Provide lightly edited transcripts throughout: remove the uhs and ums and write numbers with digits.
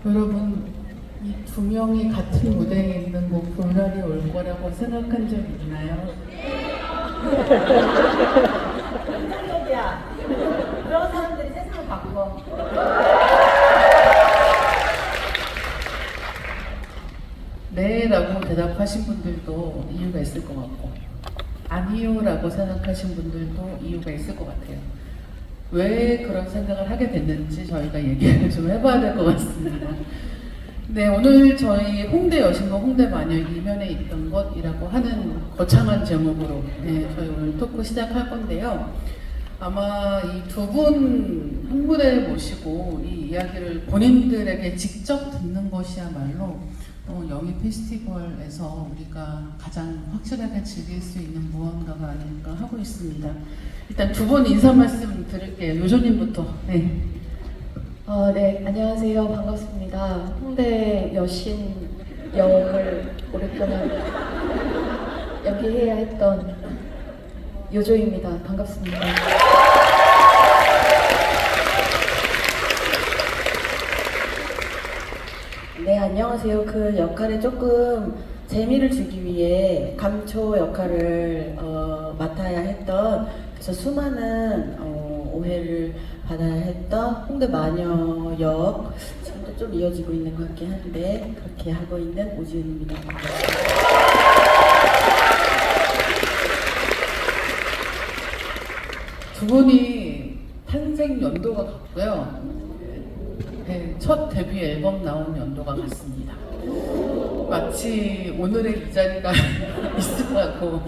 여러분, 이 두 명이 같은 무대에 있는 뭐 분란이 올 거라고 생각한 적 있나요? 야, 그런 사람들이 세상을 바꿔. 네 라고 대답하신 분들도 이유가 있을 것 같고, 아니요 라고 생각하신 분들도 이유가 있을 것 같아요. 왜 그런 생각을 하게 됐는지 저희가 얘기를 좀 해봐야 될 것 같습니다. 네, 오늘 저희 홍대 여신과 홍대 마녀 이면에 있던 것이라고 하는 거창한 제목으로 저희 오늘 토크 시작할 건데요. 아마 이 두 분 한 무대에 모시고 이 이야기를 본인들에게 직접 듣는 것이야말로 영희 페스티벌에서 우리가 가장 확실하게 즐길 수 있는 무언가가 아닐까 하고 있습니다. 일단 두 분 인사 말씀 드릴게요. 요조님부터. 네. 네, 안녕하세요. 반갑습니다. 홍대 여신 역을 오랫동안 연기해야 했던 요조입니다. 반갑습니다. 네, 안녕하세요. 그 역할에 조금 재미를 주기 위해 감초 역할을 맡아야 했던, 그래서 수많은 오해를 받아야 했던 홍대 마녀 역, 지금도 좀 이어지고 있는 것 같긴 한데 그렇게 하고 있는 오지은입니다. 두 분이 탄생 연도가 같고요. 네, 첫 데뷔 앨범 나온 연도가 같습니다. 마치 오늘의 이 자리가 있으라고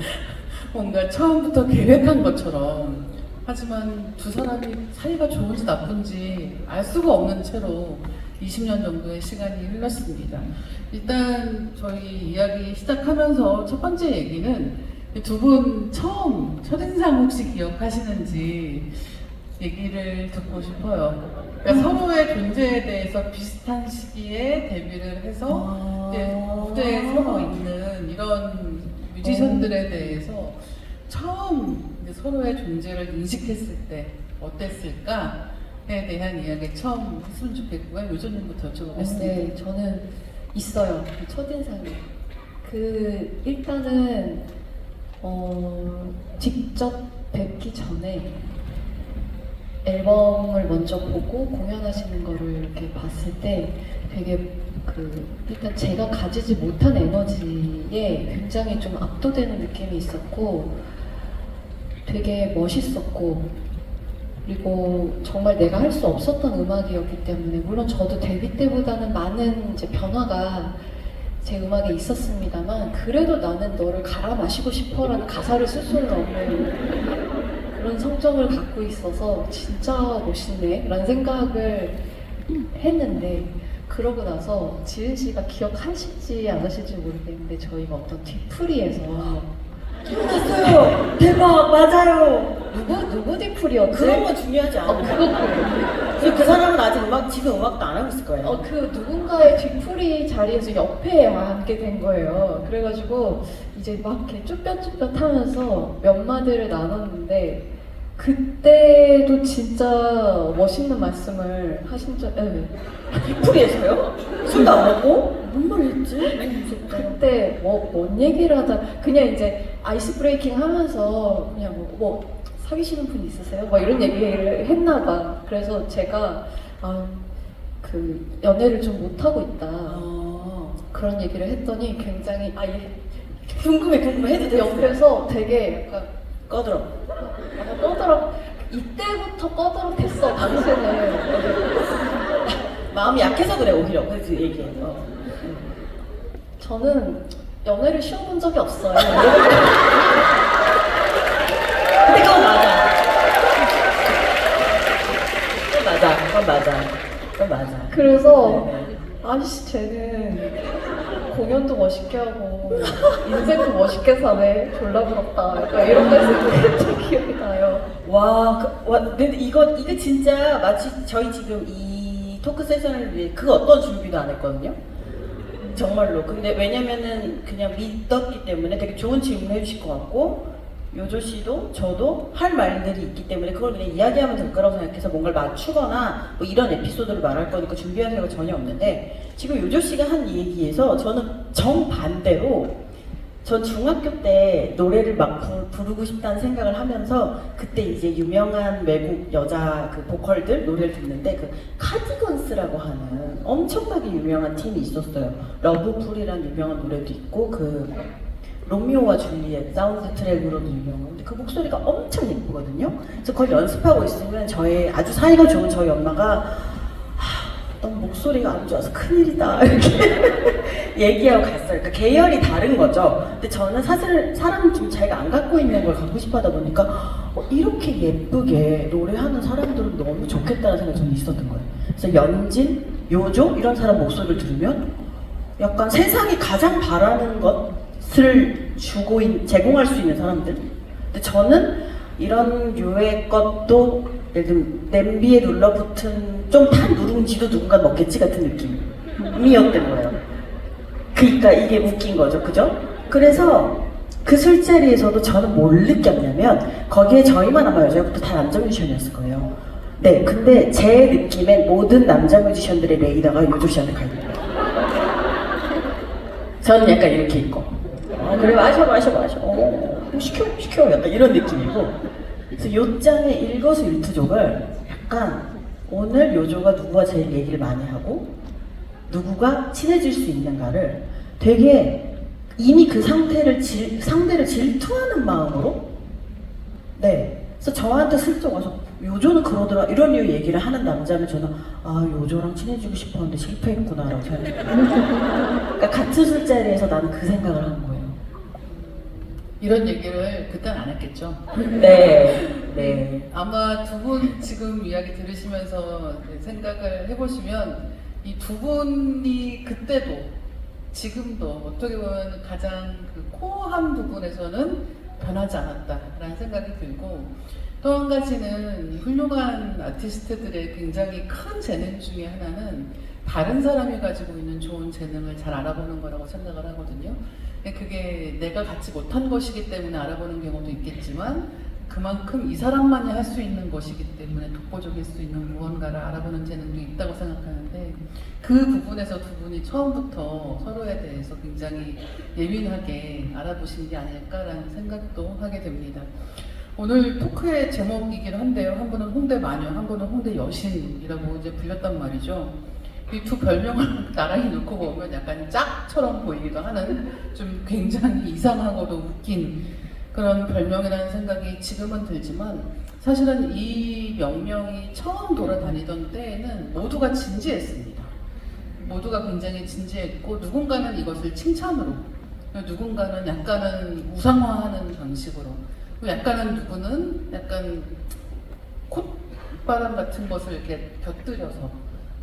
뭔가 처음부터 계획한 것처럼, 하지만 두 사람이 사이가 좋은지 나쁜지 알 수가 없는 채로 20년 정도의 시간이 흘렀습니다. 일단 저희 이야기 시작하면서 첫 번째 얘기는 두 분 처음 첫인상 혹시 기억하시는지 얘기를 듣고 싶어요. 그러니까 서로의 존재에 대해서 비슷한 시기에 데뷔를 해서 이제 무대에 서고 있는 이런 뮤지션들에 대해서 처음 이제 서로의 존재를 인식했을 때 어땠을까에 대한 이야기 처음 했으면 좋겠고요. 요조님부터 여쭤보겠습니다. 네, 저는 있어요. 그 첫인상이. 일단은, 직접 뵙기 전에 앨범을 먼저 보고 공연하시는 거를 이렇게 봤을 때 되게 일단 제가 가지지 못한 에너지에 굉장히 좀 압도되는 느낌이 있었고 되게 멋있었고, 그리고 정말 내가 할 수 없었던 음악이었기 때문에, 물론 저도 데뷔 때보다는 많은 이제 변화가 제 음악에 있었습니다만, 그래도 나는 너를 갈아 마시고 싶어라는 가사를 쓸 수는 없는 그런 성정을 갖고 있어서 진짜 멋있네 라는 생각을 했는데, 그러고 나서 지은 씨가 기억하실지 안 하실지 모르겠는데 저희가 어떤 뒤풀이에서 기억났어요. 대박, 맞아요. 누구 뒤풀이였지? 그런 건 중요하지 않아요. 그거 그리고 그 사람은 아직 지금 음악도 안 하고 있을 거예요. 그 누군가의 뒤풀이 자리에서 옆에 앉게 된 거예요. 그래가지고 이제 막 이렇게 쭈뼛쭈뼛 하면서 몇 마디를 나눴는데, 그때도 진짜 멋있는 말씀을 하신 적, 풀이에서요? 술도 안 먹고? 뭔 말을 했지? 그때 뭔 얘기를 하다 그냥 이제 아이스 브레이킹 하면서 그냥 뭐 사귀시는 분 있으세요? 뭐 이런 얘기를 했나 봐. 그래서 제가 그 연애를 좀 못하고 있다 그런 얘기를 했더니 굉장히 궁금해 해도 돼요? 옆에서 되게 약간 꺼들어. 꺼더럭, 이때부터 꺼더럭했어 당신을. 마음이 약해서 그래, 오히려. 그래서 얘기해서. 저는 연애를 쉬어본 적이 없어요. 근데 그건 맞아. 그건 맞아. 그래서 네네. 아이씨, 쟤는 공연도 멋있게 하고 인생도 멋있게 사네, 졸라 부럽다, 약간 이런 말씀을 기억이 나요. 근데 이거 진짜 마치 저희 지금 이 토크 세션을 위해 그 어떤 준비도 안 했거든요. 정말로. 근데 왜냐면은 그냥 믿었기 때문에 되게 좋은 질문 해주실 것 같고, 요조 씨도 저도 할 말들이 있기 때문에 그걸 그냥 이야기하면 될 거라고 생각해서 뭔가를 맞추거나 뭐 이런 에피소드를 말할 거니까 준비할 생각 전혀 없는데, 지금 요조 씨가 한 얘기에서 저는 정반대로, 전 중학교 때 노래를 막 부르고 싶다는 생각을 하면서 그때 이제 유명한 외국 여자 그 보컬들 노래를 듣는데, 그 카디건스라고 하는 엄청나게 유명한 팀이 있었어요. 러브풀이라는 유명한 노래도 있고, 그 로미오와 줄리엣 사운드 트랙으로도 유명한, 근데 그 목소리가 엄청 예쁘거든요. 그래서 그걸 연습하고 있으면 저의 아주 사이가 좋은 저희 엄마가 너무 목소리가 안 좋아서 큰일이다 이렇게 얘기하고 갔어요. 그러니까 계열이 다른 거죠. 근데 저는 사실 사람을 좀 자기가 안 갖고 있는 걸 갖고 싶어 하다 보니까 이렇게 예쁘게 노래하는 사람들은 너무 좋겠다는 생각이 저는 있었던 거예요. 그래서 연진, 요조 이런 사람 목소리를 들으면 약간 세상이 가장 바라는 것을 제공할 수 있는 사람들. 근데 저는 이런 류의 것도 예를 들면 냄비에 눌러붙은 좀 탄 누룽지도 누군가 먹겠지 같은 느낌이었던 거예요. 그러니까 이게 웃긴 거죠, 그죠? 그래서 그 술자리에서도 저는 뭘 느꼈냐면, 거기에 저희만 아마 여자부터 다 남자 뮤지션이었을 거예요. 네, 근데 제 느낌엔 모든 남자 뮤지션들의 레이더가 요조 씨한테 가 있는 거예요. 저는 약간 이렇게 있고, 그래 마셔 시켜 약간 이런 느낌이고. 그래서 요짱의 일거수일투족을 약간 오늘 요조가 누구와 제일 얘기를 많이 하고 누구가 친해질 수 있는가를 되게 이미 그 상대를 질투하는 마음으로, 네, 그래서 저한테 슬쩍 와서 요조는 그러더라 이런 류 얘기를 하는 남자는 저는 요조랑 친해지고 싶었는데 실패했구나라고 생각해요. 그러니까 같은 술자리에서 나는 그 생각을 한 거예요. 이런 얘기를 그땐 안 했겠죠. 네. 아마 두 분 지금 이야기 들으시면서 생각을 해보시면 이 두 분이 그때도 지금도 어떻게 보면 가장 그 코어한 부분에서는 변하지 않았다라는 생각이 들고, 또 한 가지는 훌륭한 아티스트들의 굉장히 큰 재능 중에 하나는 다른 사람이 가지고 있는 좋은 재능을 잘 알아보는 거라고 생각을 하거든요. 그게 내가 갖지 못한 것이기 때문에 알아보는 경우도 있겠지만, 그만큼 이 사람만이 할 수 있는 것이기 때문에 독보적일 수 있는 무언가를 알아보는 재능도 있다고 생각하는데, 그 부분에서 두 분이 처음부터 서로에 대해서 굉장히 예민하게 알아보신 게 아닐까라는 생각도 하게 됩니다. 오늘 토크의 제목이긴 한데요. 한 분은 홍대 마녀, 한 분은 홍대 여신이라고 이제 불렸단 말이죠. 이 두 별명을 나란히 놓고 보면 약간 짝처럼 보이기도 하는 좀 굉장히 이상하고도 웃긴 그런 별명이라는 생각이 지금은 들지만, 사실은 이 명명이 처음 돌아다니던 때에는 모두가 진지했습니다. 모두가 굉장히 진지했고, 누군가는 이것을 칭찬으로, 누군가는 약간은 우상화하는 방식으로, 약간은 누구는 약간 콧바람 같은 것을 이렇게 곁들여서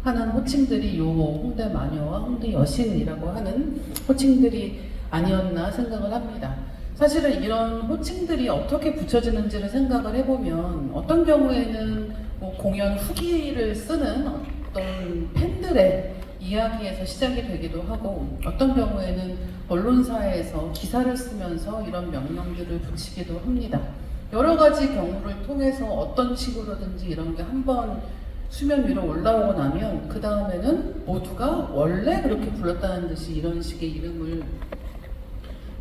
하는 호칭들이 요 홍대 마녀와 홍대 여신이라고 하는 호칭들이 아니었나 생각을 합니다. 사실은 이런 호칭들이 어떻게 붙여지는지를 생각을 해보면, 어떤 경우에는 뭐 공연 후기를 쓰는 어떤 팬들의 이야기에서 시작이 되기도 하고, 어떤 경우에는 언론사에서 기사를 쓰면서 이런 명령들을 붙이기도 합니다. 여러 가지 경우를 통해서 어떤 식으로든지 이런 게 한번 수면 위로 올라오고 나면 그 다음에는 모두가 원래 그렇게 불렀다는 듯이 이런 식의 이름을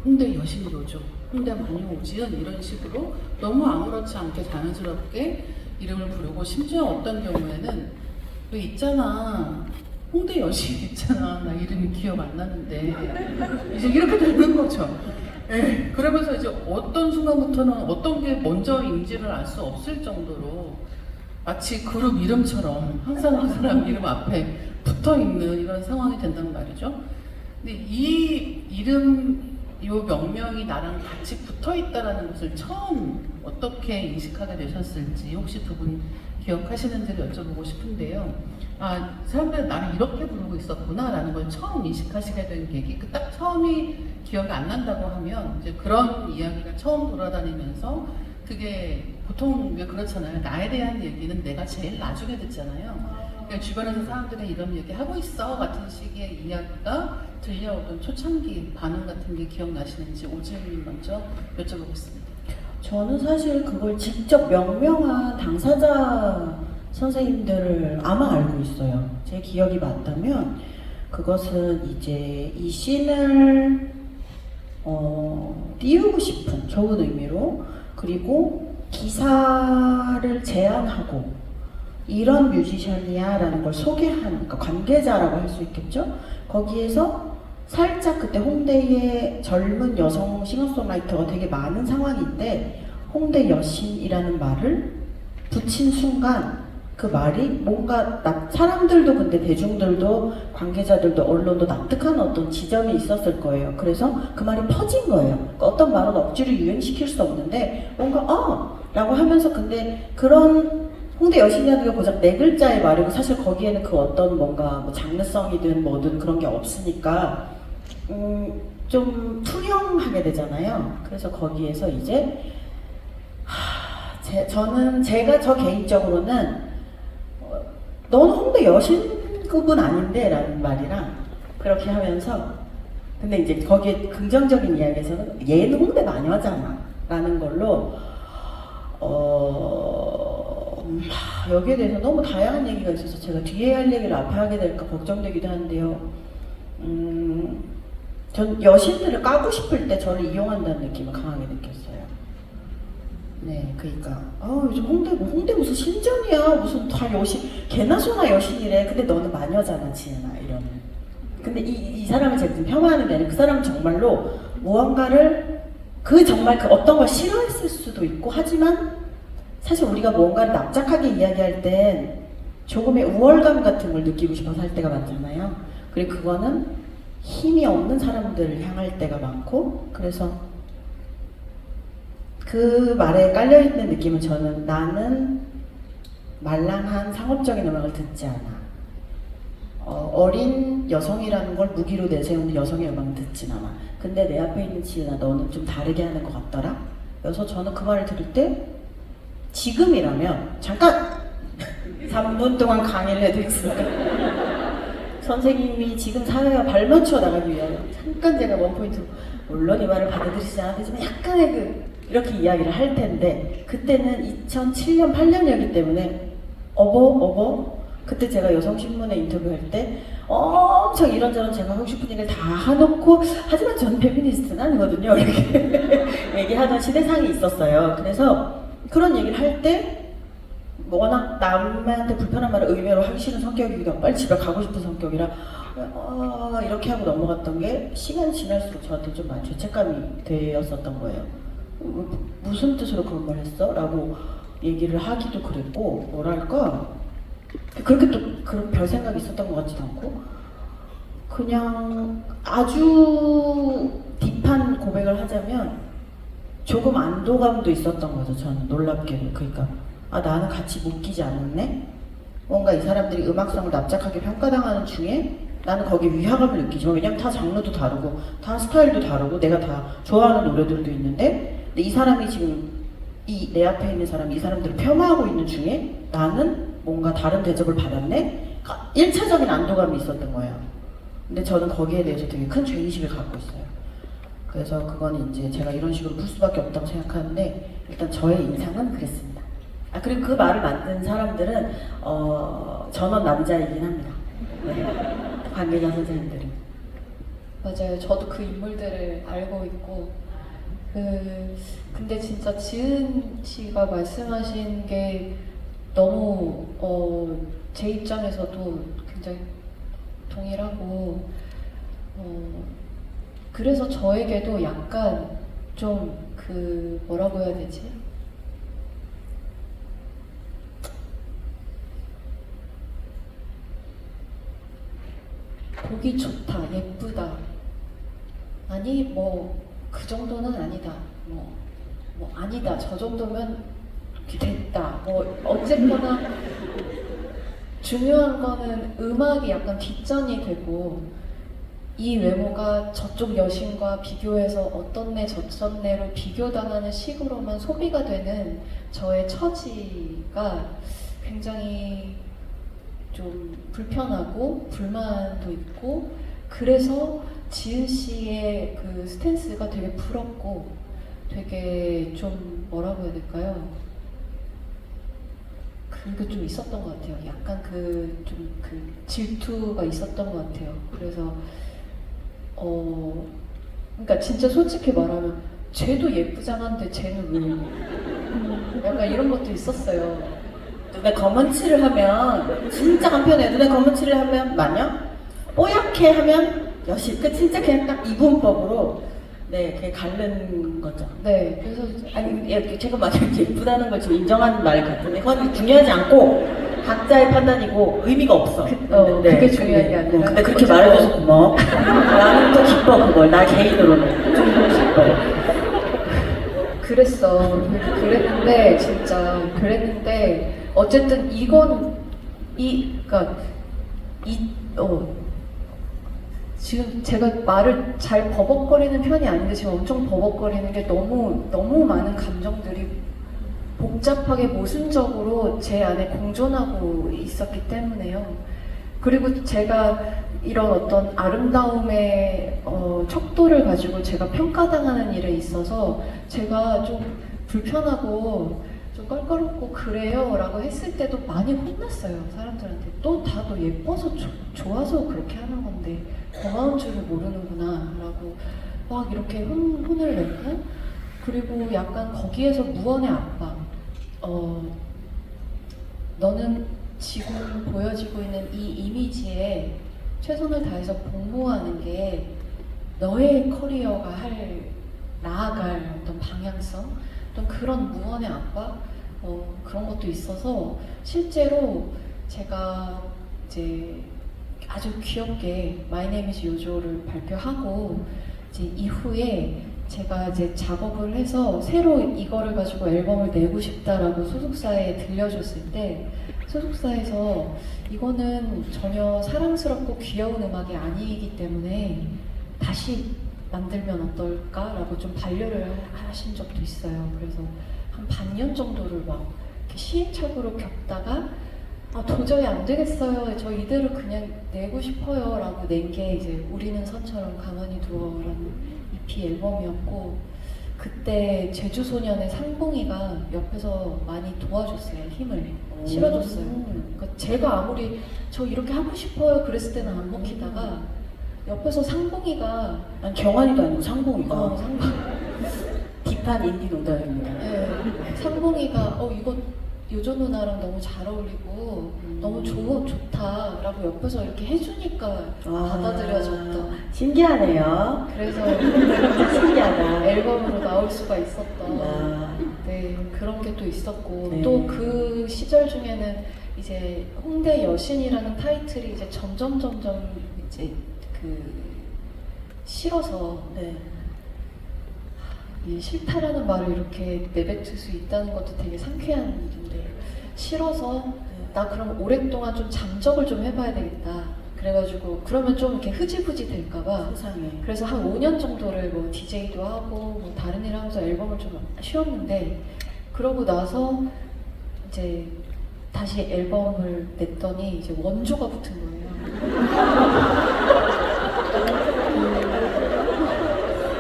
홍대 여신 요조, 홍대 마녀 오지은 이런 식으로 너무 아무렇지 않게 자연스럽게 이름을 부르고, 심지어 어떤 경우에는 왜 있잖아 홍대 여신 있잖아 나 이름이 기억 안 나는데 이제 이렇게 되는 거죠. 예, 그러면서 이제 어떤 순간부터는 어떤 게 먼저인지를 알 수 없을 정도로 마치 그룹 이름처럼 항상 그 사람 이름 앞에 붙어있는 이런 상황이 된단 말이죠. 근데 이 이름, 이 명명이 나랑 같이 붙어있다는 것을 처음 어떻게 인식하게 되셨을지 혹시 두 분 기억하시는지를 여쭤보고 싶은데요. 사람들은 나를 이렇게 부르고 있었구나 라는 걸 처음 인식하시게 된 계기, 그 딱 처음이 기억이 안 난다고 하면 이제 그런 이야기가 처음 돌아다니면서, 그게 보통 왜 그렇잖아요. 나에 대한 얘기는 내가 제일 나중에 듣잖아요. 그러니까 주변에서 사람들이 이런 얘기 하고 있어 같은 식의 이야기가 들려오던 초창기 반응 같은 게 기억나시는지 오지은님 먼저 여쭤보겠습니다. 저는 사실 그걸 직접 명명한 당사자 선생님들을 아마 알고 있어요. 제 기억이 맞다면 그것은 이제 이 씬을 띄우고 싶은 좋은 의미로, 그리고 기사를 제안하고 이런 뮤지션이야 라는 걸 소개하는, 그러니까 관계자라고 할 수 있겠죠. 거기에서 살짝 그때 홍대에 젊은 여성 싱어송라이터가 되게 많은 상황인데 홍대 여신이라는 말을 붙인 순간 그 말이 뭔가 사람들도, 근데 대중들도, 관계자들도, 언론도 납득하는 어떤 지점이 있었을 거예요. 그래서 그 말이 퍼진 거예요. 그러니까 어떤 말은 억지로 유행시킬 수 없는데 뭔가 라고 하면서, 근데 그런 홍대 여신이라는 게 고작 4글자의 말이고 사실 거기에는 그 어떤 뭔가 뭐 장르성이든 뭐든 그런 게 없으니까 좀 투영하게 되잖아요. 그래서 거기에서 이제 제가 저 개인적으로는 너는 홍대 여신급은 아닌데 라는 말이랑 그렇게 하면서, 근데 이제 거기에 긍정적인 이야기에서는 얘는 홍대 마녀잖아 라는 걸로 여기에 대해서 너무 다양한 얘기가 있어서 제가 뒤에 할 얘기를 앞에 하게 될까 걱정되기도 하는데요. 전 여신들을 까고 싶을 때 저를 이용한다는 느낌을 강하게 느꼈어요. 네, 그러니까 요즘 홍대 무슨 신전이야, 무슨 다 여신, 개나 소나 여신이래. 근데 너는 마녀잖아, 지은아, 이러는. 근데 이 사람을 제가 좀 폄하하는 게 아니라 그 사람은 정말로 무언가를 정말 그 어떤 걸 싫어했을 수도 있고, 하지만 사실 우리가 뭔가를 납작하게 이야기할 땐 조금의 우월감 같은 걸 느끼고 싶어서 할 때가 많잖아요. 그리고 그거는 힘이 없는 사람들을 향할 때가 많고, 그래서 그 말에 깔려있는 느낌은 저는 나는 말랑한 상업적인 음악을 듣지 않아. 어린 여성이라는 걸 무기로 내세우는 여성의 음악을 듣진 않아. 근데 내 앞에 있는 지은아, 너는 좀 다르게 하는 것 같더라? 그래서 저는 그 말을 들을 때 지금이라면 잠깐 3분 동안 강의를 해드리겠습니다. 선생님이 지금 사회와 발맞춰 나가기 위하여 잠깐 제가 원포인트로, 물론 이 말을 받아들이지 않았지만 약간의 이렇게 이야기를 할 텐데, 그때는 2007년 8년이었기 때문에 그때 제가 여성신문에 인터뷰할 때 엄청 이런저런 제가 하고 싶은 얘기를 다 해놓고, 하지만 저는 페미니스트는 아니거든요, 이렇게 얘기하던 시대상이 있었어요. 그래서 그런 얘기를 할 때 워낙 남한테 불편한 말을 의외로 하기 싫은 성격이기도, 빨리 집에 가고 싶은 성격이라 이렇게 하고 넘어갔던 게 시간이 지날수록 저한테 좀 많이 죄책감이 되었었던 거예요. 무슨 뜻으로 그런 말 했어? 라고 얘기를 하기도 그랬고, 뭐랄까 그렇게 또 그런 별 생각이 있었던 것 같지도 않고, 그냥 아주 딥한 고백을 하자면 조금 안도감도 있었던 거죠. 저는 놀랍게도. 그러니까 나는 같이 묶이지 않았네? 뭔가 이 사람들이 음악성을 납작하게 평가당하는 중에 나는 거기에 위화감을 느끼죠. 왜냐면 다 장르도 다르고 다 스타일도 다르고 내가 다 좋아하는 노래들도 있는데, 근데 이 사람이 지금 내 앞에 있는 사람이 이 사람들을 폄하하고 있는 중에 나는 뭔가 다른 대접을 받았네? 1차적인 안도감이 있었던 거예요. 근데 저는 거기에 대해서 되게 큰 죄의식을 갖고 있어요. 그래서 그건 이제 제가 이런 식으로 풀 수밖에 없다고 생각하는데, 일단 저의 인상은 그랬습니다. 그리고 그 말을 만든 사람들은 전원 남자이긴 합니다. 네. 관계자 선생님들은. 맞아요. 저도 그 인물들을 알고 있고, 근데 진짜 지은 씨가 말씀하신 게 너무 제 입장에서도 굉장히 동일하고, 그래서 저에게도 약간 좀 뭐라고 해야 되지? 보기 좋다, 예쁘다. 아니 뭐 그 정도는 아니다. 뭐 아니다. 저 정도면 됐다. 뭐 어쨌거나 중요한 거는 음악이 약간 뒷전이 되고, 이 외모가 저쪽 여신과 비교해서 어떤 애 저쪽 애로 비교당하는 식으로만 소비가 되는 저의 처지가 굉장히 좀 불편하고 불만도 있고, 그래서 지은 씨의 그 스탠스가 되게 부럽고, 되게 좀 뭐라고 해야 될까요? 그게 좀 있었던 것 같아요. 약간 좀 질투가 있었던 것 같아요. 그래서 그러니까 진짜 솔직히 말하면 쟤도 예쁘장한데 쟤는 왜 약간 이런 것도 있었어요. 눈에 검은 칠을 하면 진짜 간편해. 눈에 검은 칠을 하면 마녀, 뽀얗게 하면 여신. 그 진짜 그냥 딱 이분법으로 네, 그게 가른 거죠. 네, 그래서 아니, 제가 만약에 예쁘다는 걸 지금 인정하는 말 같은데 그건 중요하지 않고 각자의 판단이고 의미가 없어. 그게 중요한 게 아니라. 근데 그렇게 말해줘서 고마워. 나는 또 기뻐 그걸. 나 개인으로는 좀 기뻐. 그랬어. 그랬는데 진짜 그랬는데 어쨌든 지금 제가 말을 잘 버벅거리는 편이 아닌데 지금 엄청 버벅거리는 게 너무 많은 감정들이 복잡하게 모순적으로 제 안에 공존하고 있었기 때문에요. 그리고 제가 이런 어떤 아름다움의 척도를 가지고 제가 평가당하는 일에 있어서 제가 좀 불편하고 좀 껄끄럽고 그래요 라고 했을 때도 많이 혼났어요. 사람들한테. 너 예뻐서 좋아서 그렇게 하는 건데 고마운 줄을 모르는구나 라고 막 이렇게 혼을 내고, 그리고 약간 거기에서 무언의 압박. 너는 지금 보여지고 있는 이 이미지에 최선을 다해서 복무하는 게 너의 커리어가 나아갈 어떤 방향성, 어떤 그런 무언의 압박, 그런 것도 있어서 실제로 제가 이제 아주 귀엽게 My Name is 요조를 발표하고 이제 이후에 제가 이제 작업을 해서 새로 이거를 가지고 앨범을 내고 싶다라고 소속사에 들려줬을 때 소속사에서 이거는 전혀 사랑스럽고 귀여운 음악이 아니기 때문에 다시 만들면 어떨까라고 좀 반려를 하신 적도 있어요. 그래서 한 반년 정도를 막 이렇게 시행착오를 겪다가 도저히 안 되겠어요. 저 이대로 그냥 내고 싶어요 라고 낸 게 이제 우리는 선처럼 가만히 두어라는 EP 앨범이었고, 그때 제주소년의 상봉이가 옆에서 많이 도와줬어요. 힘을 실어줬어요. 그러니까 제가 아무리 저 이렇게 하고 싶어요 그랬을 때는 안 먹히다가 옆에서 상봉이가 난 경환이도 아니고 상봉이가 상봉 딥한 인디 농담입니다. 네, 상봉이가 이거 요조 누나랑 너무 잘 어울리고 너무 좋다라고 옆에서 이렇게 해주니까 받아들여졌던. 신기하네요. 그래서 신기하다. 앨범으로 나올 수가 있었던 네, 그런 게 또 있었고, 네. 또 그 시절 중에는 이제 홍대 여신이라는 타이틀이 이제 점점 이제 싫어서 네. 이 싫다라는 말을 이렇게 내뱉을 수 있다는 것도 되게 상쾌한 일인데, 싫어서 나 그럼 오랫동안 좀 잠적을 좀 해봐야 되겠다. 그래가지고 그러면 좀 이렇게 흐지부지 될까봐 세상에. 그래서 한 5년 정도를 뭐 DJ도 하고 뭐 다른 일 하면서 앨범을 좀 쉬었는데, 그러고 나서 이제 다시 앨범을 냈더니 이제 원조가 붙은 거예요.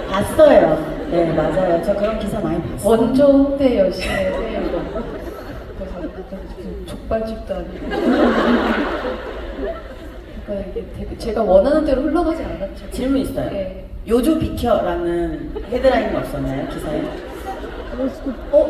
봤어요. 네, 맞아요. 저 그런 기사 많이 봤어요. 원조 홍대 여신의 새 앨범. 그래서 약간 그 족발집도 아니고. 그러니까 이게 되게 제가 원하는 대로 흘러가지 않았죠. 질문 있어요. 네. 요조 비켜라는 헤드라인은 없었나요, 기사에?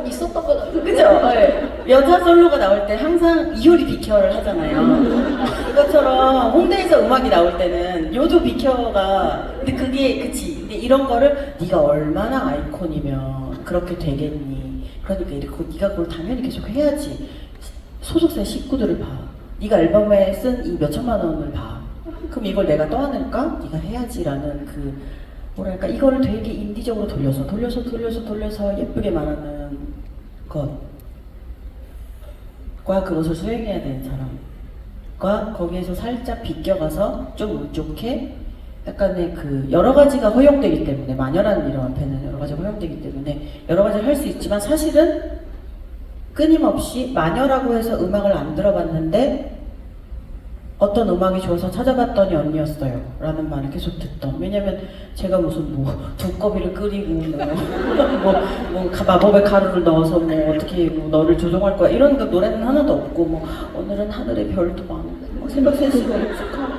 있었던 거 같아요. 그죠? 네. 여자 솔로가 나올 때 항상 이효리 비켜를 하잖아요. 그것처럼 홍대에서 음악이 나올 때는 요조 비켜가, 근데 그치. 근데 이런 거를 네가 얼마나 아이콘이면 그렇게 되겠니? 그러니까 이렇게 네가 그걸 당연히 계속 해야지. 소속사의 식구들을 봐. 네가 앨범에 쓴 이 몇천만 원을 봐. 그럼 이걸 내가 떠안을까? 네가 해야지라는 뭐랄까, 이거를 되게 인디적으로 돌려서 예쁘게 말하는 것과 그것을 수행해야 되는 사람과 거기에서 살짝 비껴가서 좀 운 좋게 약간의 여러 가지가 허용되기 때문에, 마녀라는 이름 앞에는 여러 가지가 허용되기 때문에 여러 가지를 할 수 있지만, 어떤 음악이 좋아서 찾아봤더니 언니였어요 라는 말을 계속 듣던. 왜냐면 제가 무슨 뭐 두꺼비를 끓이고 마법의 가루를 넣어서 뭐 어떻게 뭐 너를 조종할 거야 이런 그 노래는 하나도 없고 뭐 오늘은 하늘에 별도 많고 막 새벽 3시가 익숙하고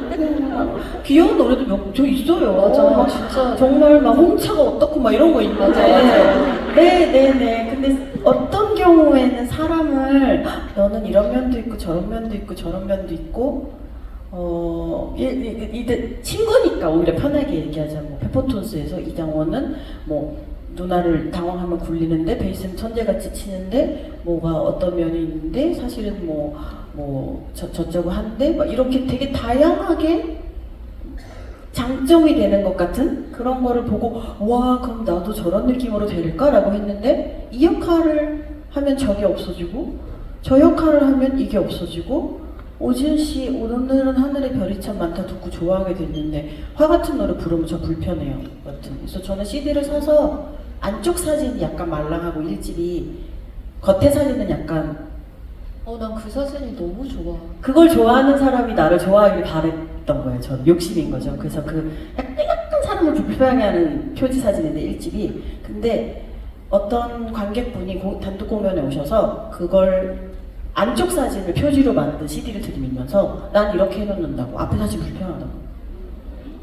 귀여운 노래도 몇 저 있어요. 맞아, 진짜. 정말 막 홍차가 어떻고 막 이런 거 있는데 맞아. 네네네. 근데 어떤 경우에는 사람을 너는 이런 면도 있고 저런 면도 있고 저런 면도 있고 이들 친구니까 오히려 편하게 얘기하자고. 페퍼톤스에서 이장원은 뭐 누나를 당황하면 굴리는데 베이스는 천재같이 치는데 뭐가 어떤 면이 있는데 사실은 저쩌고 한데 막 이렇게 되게 다양하게 장점이 되는 것 같은 그런 거를 보고 와 그럼 나도 저런 느낌으로 될까라고 했는데 이 역할을 하면 저게 없어지고 저 역할을 하면 이게 없어지고 오지은 씨 오늘은 하늘에 별이 참 많다 듣고 좋아하게 됐는데 화 같은 노래 부르면 저 불편해요 여튼. 그래서 저는 CD를 사서 안쪽 사진이 약간 말랑하고 1집이 겉에 사진은 약간 난 그 사진이 너무 좋아. 그걸 좋아하는 사람이 나를 좋아하길 바랬던 거예요. 저는 욕심인 거죠. 그래서 그 약간 사람을 불편하게 하는 표지 사진인데 1집이. 근데 어떤 관객분이 단독 공연에 오셔서 그걸 안쪽 사진을 표지로 만든 CD를 들이밀면서 난 이렇게 해놓는다고 앞에 사진 불편하다고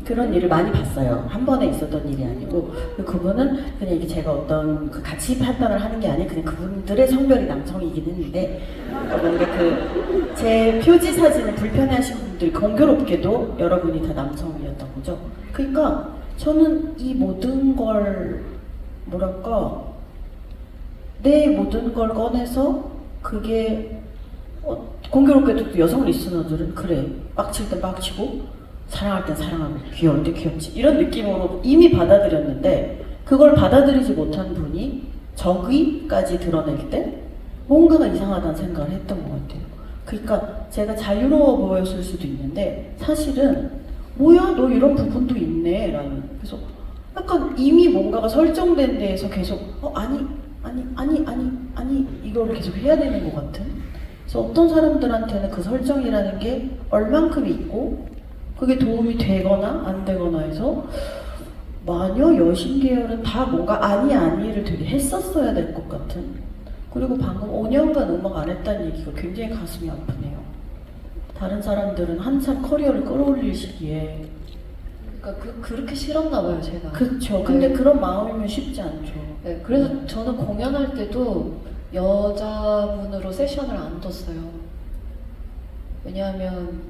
그런 일을 많이 봤어요. 한 번에 있었던 일이 아니고 그분은 그냥 이게 제가 어떤 그 가치 판단을 하는 게 아니라 그냥 그분들의 성별이 남성이긴 했는데 뭔가 그 제 표지 사진을 불편해하신 분들이 공교롭게도 여러분이 다 남성이었던 거죠. 그러니까 저는 이 모든 걸 뭐랄까 내 모든 걸 꺼내서 그게 공교롭게도 또 여성 리스너들은 그래 빡칠 땐 빡치고 사랑할 땐 사랑하고 귀여울 때 귀엽지 이런 느낌으로 이미 받아들였는데 그걸 받아들이지 못한 분이 적의까지 드러낼 때 뭔가가 이상하다는 생각을 했던 것 같아요. 그러니까 제가 자유로워 보였을 수도 있는데 사실은 뭐야 너 이런 부분도 있네 라는. 그래서 약간 이미 뭔가가 설정된 데에서 계속 아니 이걸 계속 해야 되는 것 같은. 그래서 어떤 사람들한테는 그 설정이라는 게 얼만큼 있고 그게 도움이 되거나 안 되거나 해서 마녀 여신 계열은 다 뭔가 아니를 되게 했었어야 될 것 같은. 그리고 방금 5년간 음악 안 했다는 얘기가 굉장히 가슴이 아프네요. 다른 사람들은 한참 커리어를 끌어올릴 시기에 그러니까 그렇게 싫었나 봐요 제가. 그쵸. 근데 네. 그런 마음이면 쉽지 않죠. 네, 그래서 저는 공연할 때도 여자분으로 세션을 안 뒀어요. 왜냐하면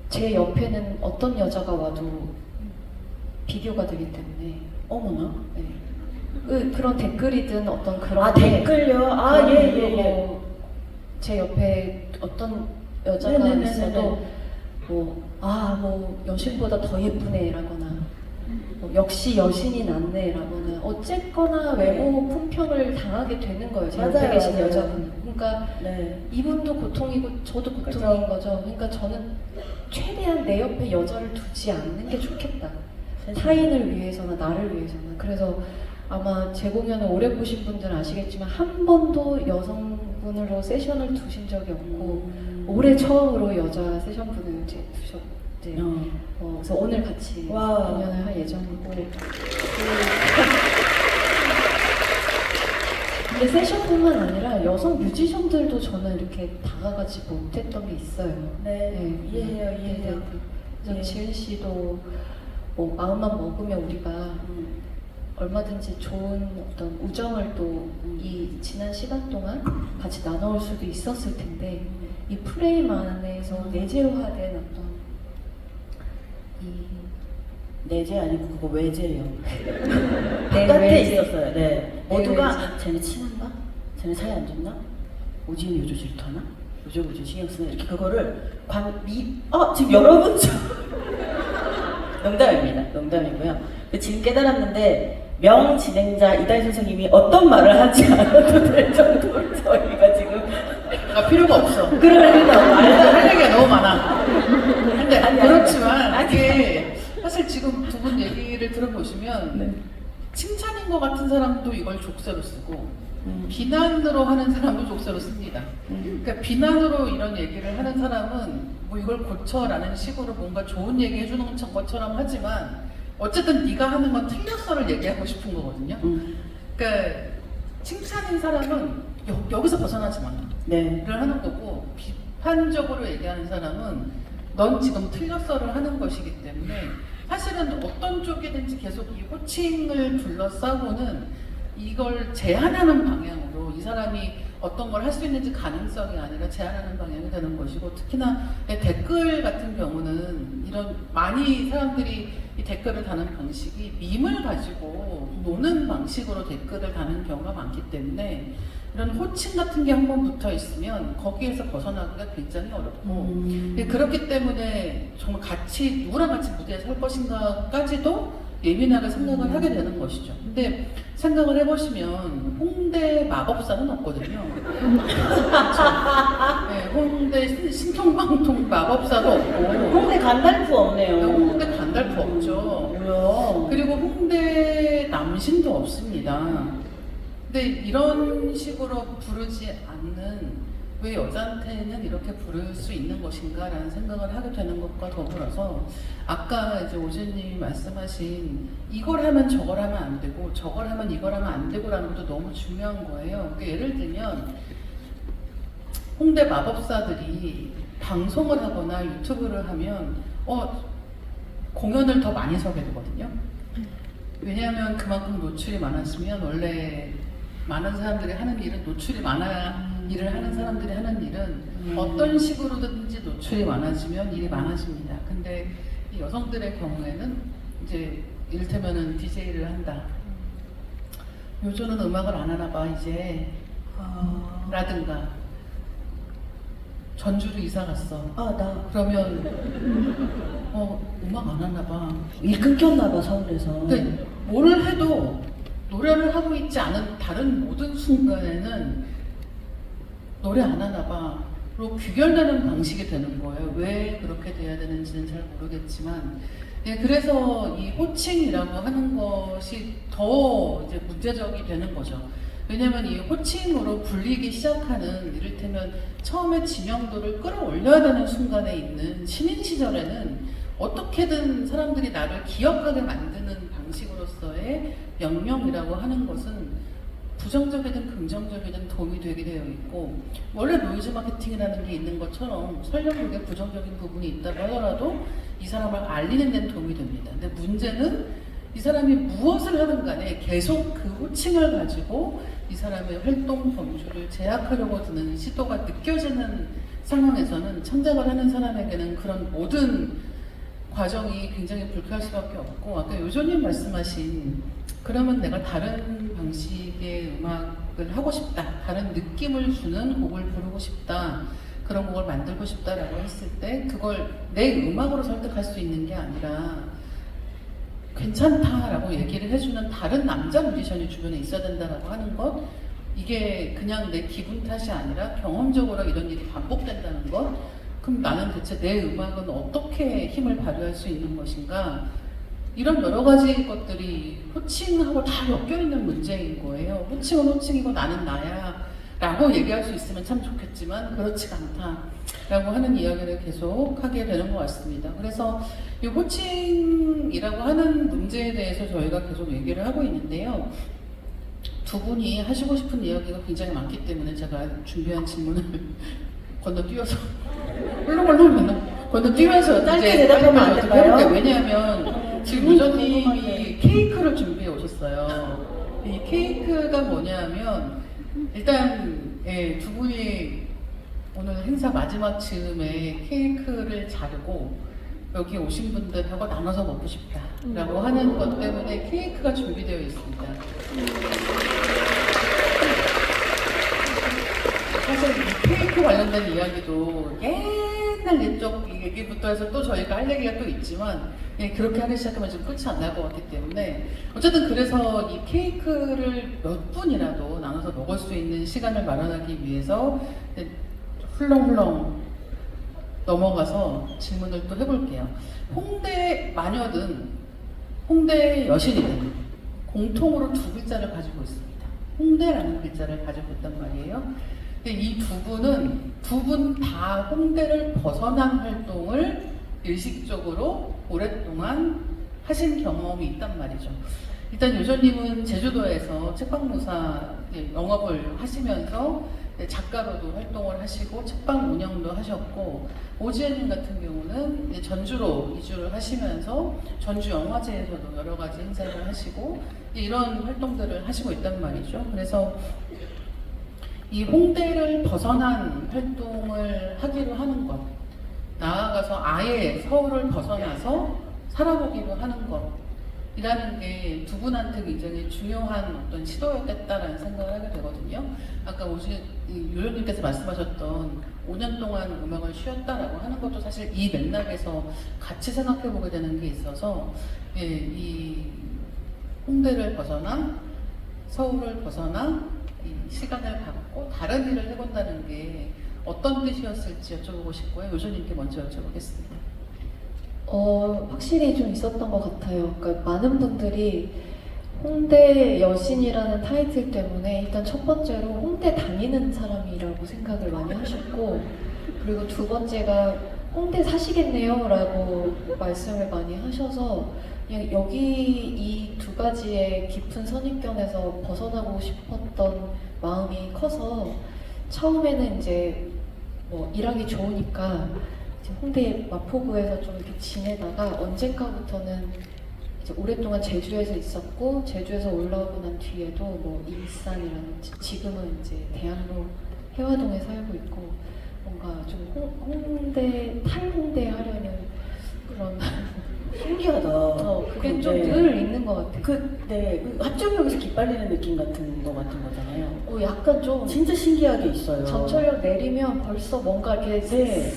제 옆에는 어떤 여자가 와도 비교가 되기 때문에. 어머나. 네. 그런 댓글이든 어떤 그런 댓글요? 예. 제 옆에 어떤 여자가 네네네네네. 있어도 여신보다 더 예쁘네라거나 역시 여신이 낫네라거나 어쨌거나 외모 풍평을 당하게 되는 거예요. 제 옆에 맞아요, 계신 맞아요. 여자분은. 그러니까 네. 이분도 고통이고 저도 고통인 거죠. 그러니까 저는 최대한 내 옆에 여자를 두지 않는 게 좋겠다. 타인을 위해서나 나를 위해서나. 그래서 아마 제 공연을 오래 보신 분들은 아시겠지만 한 번도 여성분으로 세션을 두신 적이 없고 올해 처음으로 여자 세션분을 이제 그래서 오늘 같이 와. 공연을 할 예정이고. 근데 세션뿐만 아니라 여성 뮤지션들도 저는 이렇게 다가가지 못했던 게 있어요. 네. 이해해요. 그래서 예. 지은 씨도 마음만 먹으면 우리가 얼마든지 좋은 어떤 우정을 또 이 지난 시간 동안 같이 나눠올 수도 있었을 텐데 이 프레임 안에서 내재화된 어떤 내재 아니고 그거 외재예요. 내 바깥에 외재. 있었어요. 네. 내 모두가 쟤네 친한가? 쟤네 사이 안 좋나? 오지은 요조 질투하나? 요조 신경 쓰나? 이렇게 그거를 지금 여러분 농담이고요. 지금 깨달았는데 명 진행자 이다희 선생님이 어떤 말을 하지 않아도 될 정도로 저희가 지금 필요가 없어. 그러니까 할 얘기가 너무 많아. 근데 아니, 그렇지만 이게 사실 지금 두 분 얘기를 들어보시면 네. 칭찬인 것 같은 사람도 이걸 족쇄로 쓰고 비난으로 하는 사람도 족쇄로 씁니다. 그러니까 비난으로 이런 얘기를 하는 사람은 뭐 이걸 고쳐라는 식으로 뭔가 좋은 얘기 해주는 것처럼 하지만 어쨌든 네가 하는 건 틀렸어를 얘기하고 싶은 거거든요. 그러니까 칭찬인 사람은 여기서 벗어나지 마. 네. 를 하는 거고 비판적으로 얘기하는 사람은 넌 지금 틀렸어를 하는 것이기 때문에 사실은 어떤 쪽이든지 계속 이 호칭을 둘러싸고는 이걸 제한하는 방향으로 이 사람이 어떤 걸 할 수 있는지 가능성이 아니라 제한하는 방향이 되는 것이고 특히나 댓글 같은 경우는 이런 많이 사람들이 이 댓글을 다는 방식이 밈을 가지고 노는 방식으로 댓글을 다는 경우가 많기 때문에 이런 호칭 같은 게 한번 붙어 있으면 거기에서 벗어나기가 굉장히 어렵고 그렇기 때문에 정말 같이 누구랑 같이 무대에 설 것인가까지도 예민하게 생각을 하게 되는 것이죠. 근데 생각을 해보시면 홍대 마법사는 없거든요. 그렇죠? 네, 홍대 신통방통 마법사도 없고 홍대 간달프 없네요. 홍대 간달프 없죠. 뭐야? 그리고 홍대 남신도 없습니다. 근데 이런 식으로 부르지 않는 왜 여자한테는 이렇게 부를 수 있는 것인가라는 생각을 하게 되는 것과 더불어서 아까 이제 오주님이 말씀하신 이걸 하면 저걸 하면 안 되고 저걸 하면 이걸 하면 안 되고라는 것도 너무 중요한 거예요. 그러니까 예를 들면 홍대 마법사들이 방송을 하거나 유튜브를 하면 공연을 더 많이 서게 되거든요. 왜냐하면 그만큼 노출이 많아지면 원래 많은 사람들이 하는 일은 노출이 많아야 일을 하는 사람들이 하는 일은 어떤 식으로든지 노출이 많아지면 일이 많아집니다. 근데 이 여성들의 경우에는 이제 이를테면은 DJ를 한다. 요즘은 음악을 안 하나 봐 이제 라든가 전주로 이사 갔어. 나 그러면 음악 안 하나 봐. 일 끊겼나 봐 서울에서. 근데 뭐를 해도 노래를 하고 있지 않은 다른 모든 순간에는 노래 안 하나 봐로 귀결되는 방식이 되는 거예요. 왜 그렇게 돼야 되는지는 잘 모르겠지만 그래서 이 호칭이라고 하는 것이 더 이제 문제적이 되는 거죠. 왜냐면 이 호칭으로 불리기 시작하는 이를테면 처음에 지명도를 끌어올려야 되는 순간에 있는 신인 시절에는 어떻게든 사람들이 나를 기억하게 만드는 방식으로서의 명명이라고 하는 것은 부정적이든 긍정적이든 도움이 되게 되어 있고 원래 노이즈 마케팅이라는 게 있는 것처럼 설령 그게 부정적인 부분이 있다고 하더라도 이 사람을 알리는 데는 도움이 됩니다. 근데 문제는 이 사람이 무엇을 하든 간에 계속 그 호칭을 가지고 이 사람의 활동 범주를 제약하려고 드는 시도가 느껴지는 상황에서는 창작을 하는 사람에게는 그런 모든 과정이 굉장히 불쾌할 수밖에 없고 아까 요조님 말씀하신 그러면 내가 다른 방식의 음악을 하고 싶다, 다른 느낌을 주는 곡을 부르고 싶다, 그런 곡을 만들고 싶다라고 했을 때 그걸 내 음악으로 설득할 수 있는 게 아니라 괜찮다라고 얘기를 해주는 다른 남자 뮤지션이 주변에 있어야 된다라고 하는 것, 이게 그냥 내 기분 탓이 아니라 경험적으로 이런 일이 반복된다는 것, 그럼 나는 대체 내 음악은 어떻게 힘을 발휘할 수 있는 것인가, 이런 여러 가지 것들이 호칭하고 다 엮여있는 문제인 거예요. 호칭은 호칭이고 나는 나야 라고 얘기할 수 있으면 참 좋겠지만 그렇지가 않다 라고 하는 이야기를 계속 하게 되는 것 같습니다. 그래서 이 호칭이라고 하는 문제에 대해서 저희가 계속 얘기를 하고 있는데요. 두 분이 하시고 싶은 이야기가 굉장히 많기 때문에 제가 준비한 질문을 건너뛰어서 훌렁훌렁 건너뛰면서 짧게 대답하면 안 될까요? 왜냐하면 지금 유저님이 케이크를 준비해 오셨어요. 이 케이크가 뭐냐면 일단 두 분이 오늘 행사 마지막 즈음에 케이크를 자르고 여기 오신 분들하고 나눠서 먹고 싶다라고 하는 것 때문에 케이크가 준비되어 있습니다. 사실 이 케이크 관련된 이야기도 옛날 옛적 얘기부터 해서 또 저희가 할 얘기가 또 있지만 그렇게 하기 시작하면 좀 끝이 안 날 것 같기 때문에 어쨌든 그래서 이 케이크를 몇 분이라도 나눠서 먹을 수 있는 시간을 마련하기 위해서 훌렁훌렁 넘어가서 질문을 또 해볼게요. 홍대 마녀든 홍대 여신이든 공통으로 두 글자를 가지고 있습니다. 홍대라는 글자를 가지고 있단 말이에요. 근데 이 두 분 다 홍대를 벗어난 활동을 일식적으로 오랫동안 하신 경험이 있단 말이죠. 일단 요조님은 제주도에서 책방노사 영업을 하시면서 작가로도 활동을 하시고 책방 운영도 하셨고, 오지혜님 같은 경우는 이제 전주로 이주를 하시면서 전주 영화제에서도 여러 가지 행사를 하시고 이런 활동들을 하시고 있단 말이죠. 그래서 이 홍대를 벗어난 활동을 하기로 하는 것, 나아가서 아예 서울을 벗어나서 살아보기로 하는 것, 이라는 게 두 분한테 굉장히 중요한 어떤 시도였겠다라는 생각을 하게 되거든요. 아까 요요님께서 말씀하셨던 5년 동안 음악을 쉬었다라고 하는 것도 사실 이 맥락에서 같이 생각해 보게 되는 게 있어서, 예, 이 홍대를 벗어나 서울을 벗어나 이 시간을 갖고 다른 일을 해본다는 게 어떤 뜻이었을지 여쭤보고 싶고요. 요조님께 먼저 여쭤보겠습니다. 확실히 좀 있었던 것 같아요. 그러니까 많은 분들이 홍대 여신이라는 타이틀 때문에 일단 첫 번째로 홍대 다니는 사람이라고 생각을 많이 하셨고, 그리고 두 번째가 홍대 사시겠네요 라고 말씀을 많이 하셔서 그냥 여기 이 두 가지의 깊은 선입견에서 벗어나고 싶었던 마음이 커서 처음에는 이제 뭐 일하기 좋으니까 홍대 마포구에서 좀 이렇게 지내다가 언젠가부터는 이제 오랫동안 제주에서 있었고, 제주에서 올라오고 난 뒤에도 뭐 일산이라든지 지금은 이제 대학로 해화동에 살고 있고, 뭔가 좀 홍대 탈홍대 하려는 그런 신기하다. 그게 좀 네. 늘 있는 것 같아요. 그 합정역에서 기빨리는 느낌 같은 거잖아요. 약간 좀 진짜 신기하게 있어요. 전철역 내리면 벌써 뭔가 이렇게 네.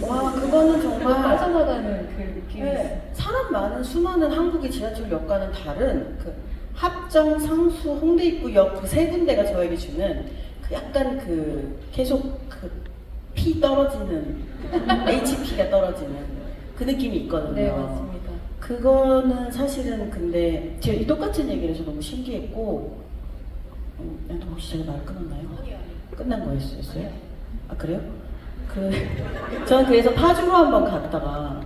와, 그거는 정말 빠져나가는 그 느낌이 있어요. 네, 사람 많은 수많은 한국의 지하철역과는 다른 그 합정, 상수, 홍대 입구역 그 세 군데가 저에게 주는 그 약간 그 계속 그 피 떨어지는 HP가 떨어지는 그 느낌이 있거든요. 네, 맞습니다. 그거는 사실은 근데 제가 이 똑같은 얘기를 해서 너무 신기했고, 또 혹시 제가 말 끊었나요? 끝난 거였어요? 아, 그래요? 저는 그래서 파주로 한번 갔다가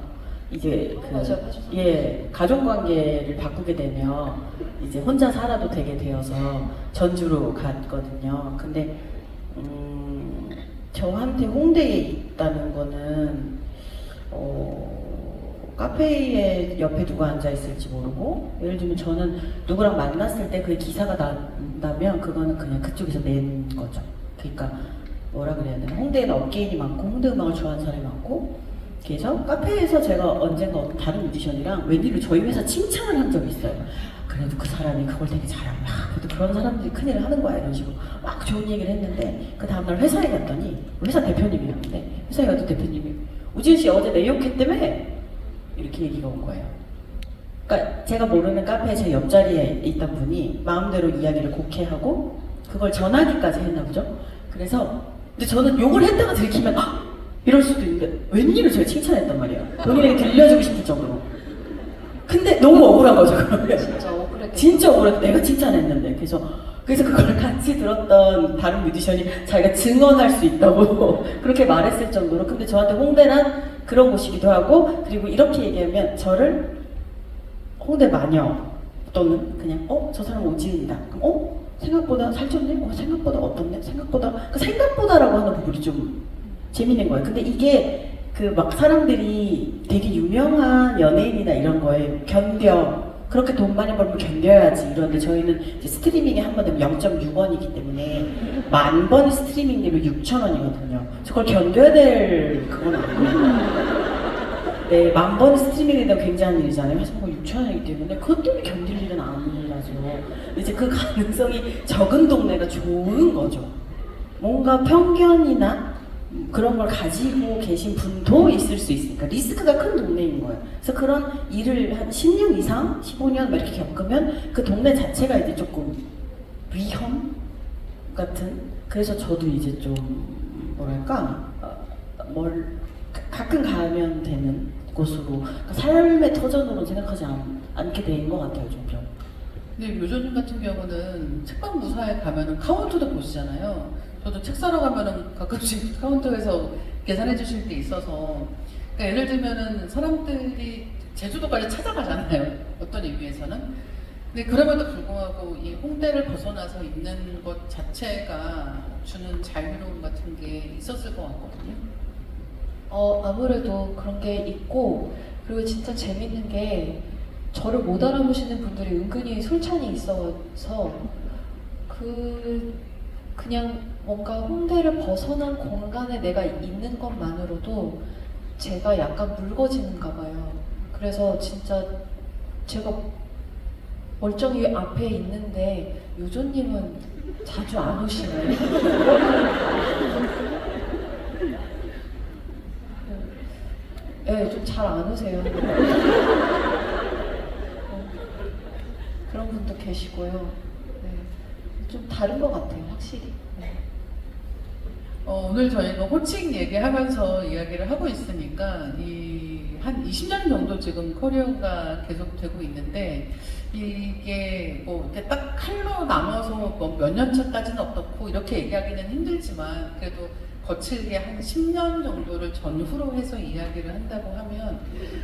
이제 맞아요, 파주. 가족관계를 바꾸게 되면 이제 혼자 살아도 되게 되어서 전주로 갔거든요. 근데 저한테 홍대에 있다는 거는 카페에 옆에 누가 앉아 있을지 모르고, 예를 들면 저는 누구랑 만났을 때 그 기사가 난다면 그거는 그냥 그쪽에서 낸 거죠. 그러니까 뭐라 그래야 되나, 홍대에는 업계인이 많고 홍대 음악을 좋아하는 사람이 많고, 그래서 카페에서 제가 언젠가 어떤 다른 뮤지션이랑 웬일로 저희 회사 칭찬을 한 적이 있어요. 그래도 그 사람이 그걸 되게 잘하면, 그래도 그런 사람들이 큰일을 하는 거야, 이런 식으로 막 좋은 얘기를 했는데, 그 다음날 회사에 갔더니 회사 대표님이었는데, 회사에 가도 대표님이 우지은 씨 어제 내 욕했다며? 이렇게 얘기가 온 거예요. 그러니까 제가 모르는 카페에 제 옆자리에 있던 분이 마음대로 이야기를 곡해 하고 그걸 전하기까지 했나 보죠. 그래서 근데 저는 욕을 했다가 들키면 이럴 수도 있는데 웬일을 제가 칭찬했단 말이에요. 본인에게 들려주고 싶을 정도로. 근데 너무 억울한 거죠, 그러면. 진짜 억울했겠다. 진짜 억울해. 내가 칭찬했는데. 그래서 그걸 같이 들었던 다른 뮤지션이 자기가 증언할 수 있다고 그렇게 말했을 정도로. 근데 저한테 홍대는 그런 곳이기도 하고, 그리고 이렇게 얘기하면 저를 홍대 마녀 또는 그냥 저 사람 오지은이다. 그럼 생각보다 살쪘네? 생각보다 어떻네? 생각보다 그 생각보다라고 하는 부분이 좀 재밌는 거예요. 근데 이게 그 막 사람들이 되게 유명한 연예인이나 이런 거에 그렇게 돈 많이 벌면 견뎌야지 이런데, 저희는 이제 스트리밍이 한 번 되면 0.6원이기 때문에 10,000번 스트리밍 되면 6,000원이거든요. 그걸 견뎌야 될 그건 아니에요. 네, 10,000번 스트리밍이 되면 굉장한 일이잖아요. 그래서 6,000원이기 때문에 그것 때문에 견딜 일은 아니라서 이제 그 가능성이 적은 동네가 좋은 거죠. 뭔가 편견이나 그런 걸 가지고 계신 분도 있을 수 있으니까 리스크가 큰 동네인 거예요. 그래서 그런 일을 한 10년 이상, 15년 이렇게 겪으면 그 동네 자체가 이제 조금 위험 같은. 그래서 저도 이제 좀 뭐랄까 가끔 가면 되는 곳으로, 그러니까 삶의 터전으로 생각하지 않게 된 것 같아요, 좀. 근데 요조님 같은 경우는 책방 무사에 가면은 카운터도 보시잖아요. 저도 책 사러 가면은 가끔씩 카운터에서 계산해 주실 때 있어서, 그러니까 예를 들면은 사람들이 제주도까지 찾아가잖아요. 어떤 의미에서는. 근데 그럼에도 불구하고 이 홍대를 벗어나서 있는 것 자체가 주는 자유로움 같은 게 있었을 것 같거든요. 아무래도 그런 게 있고, 그리고 진짜 재밌는 게 저를 못 알아보시는 분들이 은근히 솔찬히 있어서 그냥 뭔가 홍대를 벗어난 공간에 내가 있는 것만으로도 제가 약간 묽어지는가 봐요. 그래서 진짜 제가 멀쩡히 앞에 있는데 요조님은 자주 안 오시나요? 네, 좀 잘 안 오세요. 그런 분도 계시고요. 네, 좀 다른 것 같아요, 확실히. 네. 오늘 저희가 호칭 얘기하면서 이야기를 하고 있으니까 한 20년 정도 지금 커리어가 계속 되고 있는데, 이게 뭐 이렇게 딱 칼로 나눠서 뭐 몇 년 차까지는 어떻고 이렇게 얘기하기는 힘들지만, 그래도 거칠게 한 10년 정도를 전후로 해서 이야기를 한다고 하면,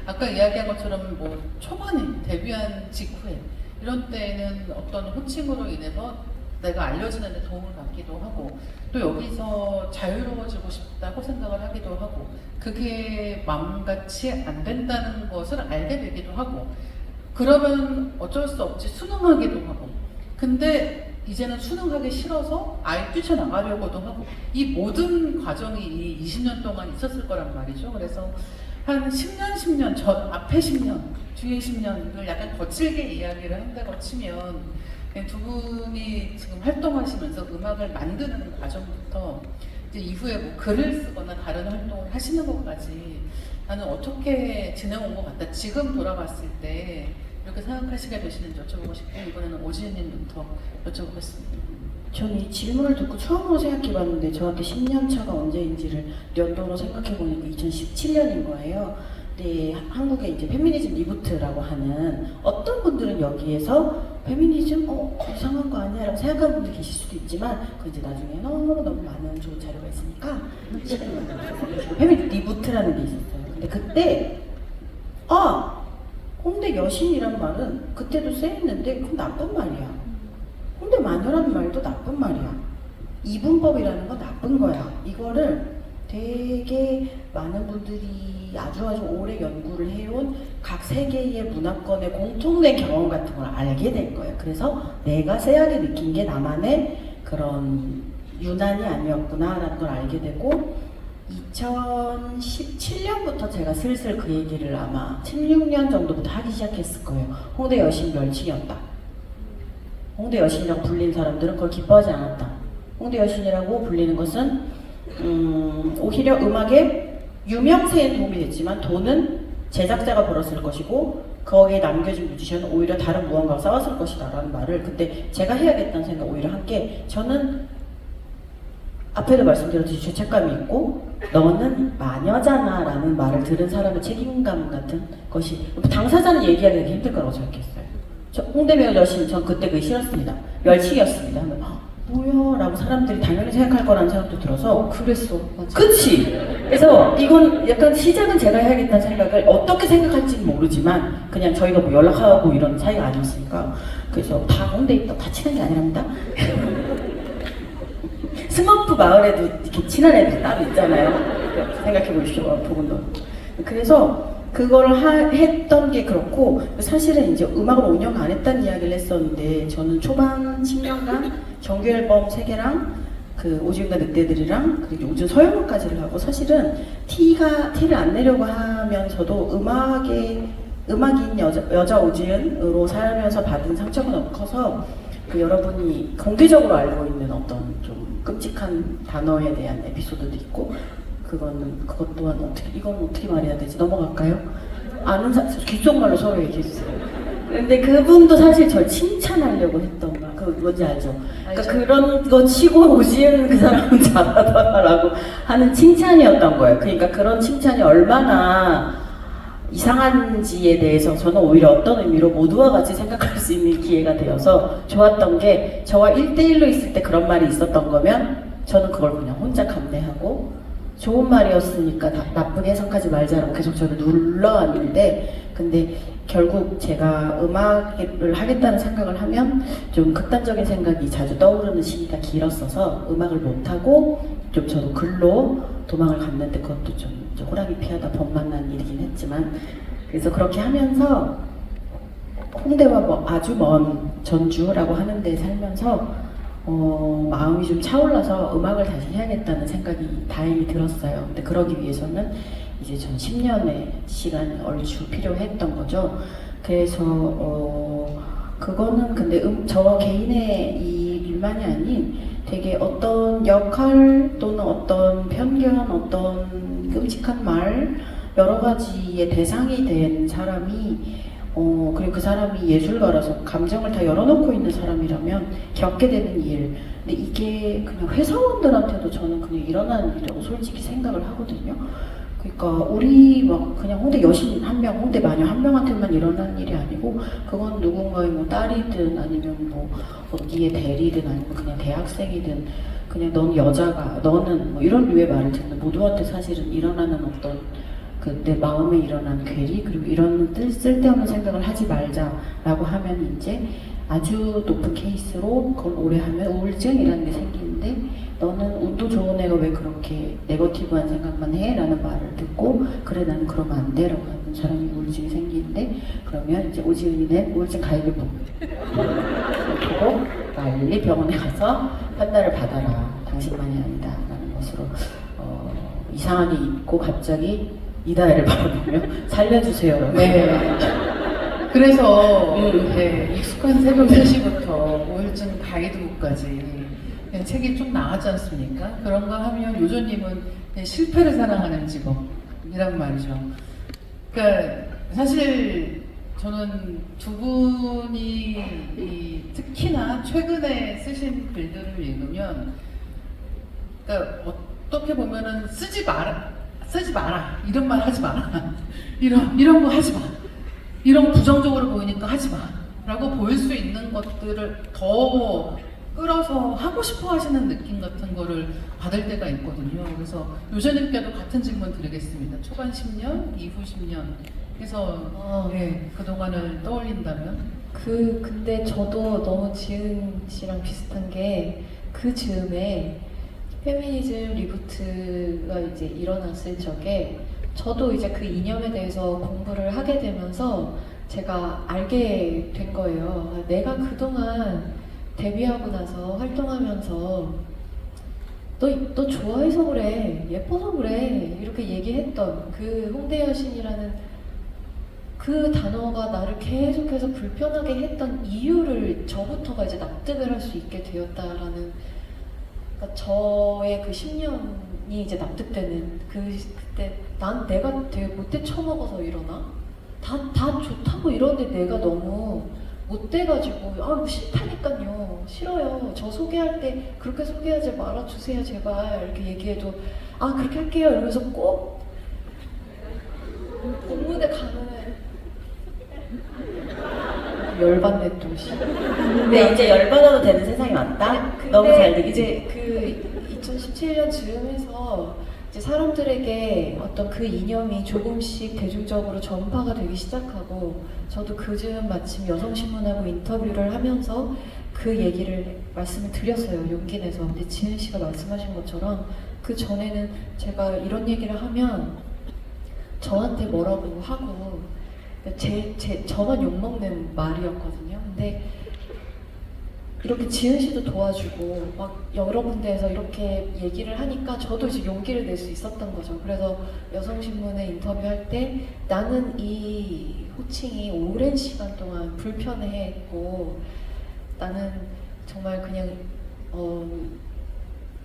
아까 이야기한 것처럼 뭐 초반에 데뷔한 직후에 이런 때는 어떤 호칭으로 인해서 내가 알려지는 데 도움을 받기도 하고, 또 여기서 자유로워지고 싶다고 생각을 하기도 하고, 그게 마음같이 안 된다는 것을 알게 되기도 하고, 그러면 어쩔 수 없이 순응하기도 하고, 근데 이제는 순응하기 싫어서 아예 뛰쳐나가려고도 하고, 이 모든 과정이 이 20년 동안 있었을 거란 말이죠. 그래서 한 10년, 앞에 10년, 뒤에 10년을 약간 거칠게 이야기를 한다고 치면, 두 분이 지금 활동하시면서 음악을 만드는 과정부터 이제 이후에 뭐 글을 쓰거나 다른 활동을 하시는 것까지 나는 어떻게 지내온 것 같다. 지금 돌아봤을 때 이렇게 생각하시게 되시는지 여쭤보고 싶고, 이번에는 오지은님부터 여쭤보겠습니다. 저는 이 질문을 듣고 처음으로 생각해봤는데 저한테 10년 차가 언제인지를 연도로 생각해보니까 2017년인 거예요. 근데 한국에 이제 페미니즘 리부트라고 하는, 어떤 분들은 여기에서 페미니즘 이상한 거 아니야 라고 생각하는 분들이 계실 수도 있지만, 그 이제 나중에 너무 많은 좋은 자료가 있으니까 페미니즘 리부트라는 게 있었어요. 근데 그때 홍대 여신이란 말은 그때도 쎄했는데 그건 나쁜 말이야. 홍대 마녀라는 말도 나쁜 말이야. 이분법이라는 건 나쁜 거야. 이거를 되게 많은 분들이 아주 오래 연구를 해온 각 세계의 문화권의 공통된 경험 같은 걸 알게 된 거예요. 그래서 내가 쎄하게 느낀 게 나만의 그런 유난이 아니었구나라는 걸 알게 되고, 2017년부터 제가 슬슬 그 얘기를 아마 16년 정도부터 하기 시작했을 거예요. 홍대 여신 멸칭이었다. 홍대 여신이라고 불린 사람들은 그걸 기뻐하지 않았다. 홍대 여신이라고 불리는 것은 오히려 음악에 유명세에 도움이 됐지만 돈은 제작자가 벌었을 것이고, 거기에 남겨진 뮤지션은 오히려 다른 무언가와 싸웠을 것이다 라는 말을 그때 제가 해야겠다는 생각 오히려 한 게, 저는 앞에도 말씀드렸듯이 죄책감이 있고 너는 마녀잖아 라는 말을 들은 사람의 책임감 같은 것이, 당사자는 얘기하기 되게 힘들 거라고 생각했어요. 저 홍대묘 여신, 전 그때 그게 싫었습니다. 멸칭이었습니다. 하면 뭐야 라고 사람들이 당연히 생각할 거라는 생각도 들어서. 그랬어, 맞아. 그치? 그래서 이건 약간 시작은 제가 해야겠다는 생각을 어떻게 생각할지는 모르지만, 그냥 저희가 뭐 연락하고 이런 사이가 아니었으니까, 그래서 다 홍대에 있다 다 친한 게 아니랍니다. 스머프 마을에도 이렇게 친한 애들이 따로 있잖아요. 생각해 보십시오, 부분도. 그래서 그걸 했던 게 그렇고, 사실은 이제 음악을 5년 안 했다는 이야기를 했었는데, 저는 초반 10년간 정규 앨범 3개랑 그 오지은과 늑대들이랑 그리고 요즘 서영원까지를 하고, 사실은 티를 안 내려고 하면서도 음악인 여자 오지은으로 살면서 받은 상처가 너무 커서, 그 여러분이 공개적으로 알고 있는 어떤 좀 끔찍한 단어에 대한 에피소드도 있고, 그것 또한 이건 어떻게 말해야 되지? 넘어갈까요? 아는 귓속말로 서로 얘기해주세요. 근데 그분도 사실 절 칭찬하려고 했던가, 뭔지 알죠? 그러니까 그런 거 치고 오지은 그 사람은 잘하더라라고 하는 칭찬이었던 거예요. 그러니까 그런 칭찬이 얼마나 이상한지에 대해서 저는 오히려 어떤 의미로 모두와 같이 생각할 수 있는 기회가 되어서 좋았던 게, 저와 1대1로 있을 때 그런 말이 있었던 거면 저는 그걸 그냥 혼자 감내하고 좋은 말이었으니까 나쁘게 해석하지 말자라고 계속 저를 눌러왔는데, 근데 결국 제가 음악을 하겠다는 생각을 하면 좀 극단적인 생각이 자주 떠오르는 시기가 길었어서 음악을 못하고 좀 저도 글로 도망을 갔는데, 그것도 좀 호랑이 피하다 범 만난 일이긴 했지만, 그래서 그렇게 하면서 홍대와 뭐 아주 먼 전주라고 하는 데 살면서 마음이 좀 차올라서 음악을 다시 해야겠다는 생각이 다행히 들었어요. 근데 그러기 위해서는 이제 전 10년의 시간이 얼추 필요했던 거죠. 그래서 그거는 근데 저 개인의 이 일만이 아닌 되게 어떤 역할 또는 어떤 편견, 어떤 끔찍한 말, 여러 가지의 대상이 된 사람이 그리고 그 사람이 예술가라서 감정을 다 열어놓고 있는 사람이라면 겪게 되는 일. 근데 이게 그냥 회사원들한테도 저는 그냥 일어나는 일이라고 솔직히 생각을 하거든요. 그러니까 우리 막 그냥 홍대 여신 한 명, 홍대 마녀 한 명한테만 일어나는 일이 아니고, 그건 누군가의 뭐 딸이든 아니면 뭐 어디의 대리든 아니면 그냥 대학생이든 그냥 넌 여자가, 너는 뭐 이런 류의 말을 듣는 모두한테 사실은 일어나는 어떤 내 마음에 일어난 괴리, 그리고 이런 쓸데없는 생각을 하지 말자라고 하면 이제 아주 높은 케이스로 그걸 오래 하면 우울증이라는 게 생기는데, 너는 운도 좋은 애가 왜 그렇게 네거티브한 생각만 해? 라는 말을 듣고, 그래 나는 그러면 안 돼 라고 하는 사람이 우울증이 생기는데, 그러면 이제 오지은이는 우울증 가입을 보고 빨리 병원에 가서 판단을 받아라, 당신만이 아니다 라는 것으로 이상하게 입고 갑자기 이다혜를 바라보며 살려주세요. 네. 그래서 네, 익숙한 새벽 3시부터 우울증 가이드북까지 그냥 책이 좀 나왔지 않습니까? 그런가 하면 요조님은 실패를 사랑하는 직업이란 말이죠. 그러니까 사실 저는 두 분이 특히나 최근에 쓰신 글들을 읽으면, 그러니까 어떻게 보면은 쓰지 마라 이런 말 하지 마라 이런 거 하지 마, 이런 부정적으로 보이니까 하지 마 라고 보일 수 있는 것들을 더 끌어서 하고 싶어 하시는 느낌 같은 거를 받을 때가 있거든요. 그래서 요조님께도 같은 질문 드리겠습니다. 초반 10년, 이후 10년 해서 네, 그동안을 떠올린다면? 근데 저도 너무 지은 씨랑 비슷한 게, 그 즈음에 페미니즘 리부트가 이제 일어났을 적에 저도 이제 그 이념에 대해서 공부를 하게 되면서 제가 알게 된 거예요. 내가 그동안 데뷔하고 나서 활동하면서 너 좋아해서 그래, 예뻐서 그래 이렇게 얘기했던 그 홍대 여신이라는 그 단어가 나를 계속해서 불편하게 했던 이유를 저부터가 이제 납득을 할 수 있게 되었다라는, 그러니까 저의 그 10년이 이제 납득되는 그때 난 내가 되게 못돼 처먹어서 이러나? 다 좋다고 이러는데 내가 너무 못돼가지고 뭐 싫다니까요, 싫어요, 저 소개할 때 그렇게 소개하지 말아주세요 제발 이렇게 얘기해도 그렇게 할게요 이러면서 꼭 공무대 가면은 열받네 또. 근데 이제 열받아도 되는 세상이 왔다? 너무 잘 되지? 이제 그 2017년 즈음에서 이제 사람들에게 어떤 그 이념이 조금씩 대중적으로 전파가 되기 시작하고, 저도 그 즈음 마침 여성신문하고 인터뷰를 하면서 그 얘기를 말씀을 드렸어요, 용기 내서. 근데 지은 씨가 말씀하신 것처럼 그 전에는 제가 이런 얘기를 하면 저한테 뭐라고 하고 저만 욕먹는 말이었거든요. 근데 이렇게 지은 씨도 도와주고 막 여러 군데에서 이렇게 얘기를 하니까 저도 이제 용기를 낼 수 있었던 거죠. 그래서 여성신문에 인터뷰할 때 나는 이 호칭이 오랜 시간 동안 불편해했고, 나는 정말 그냥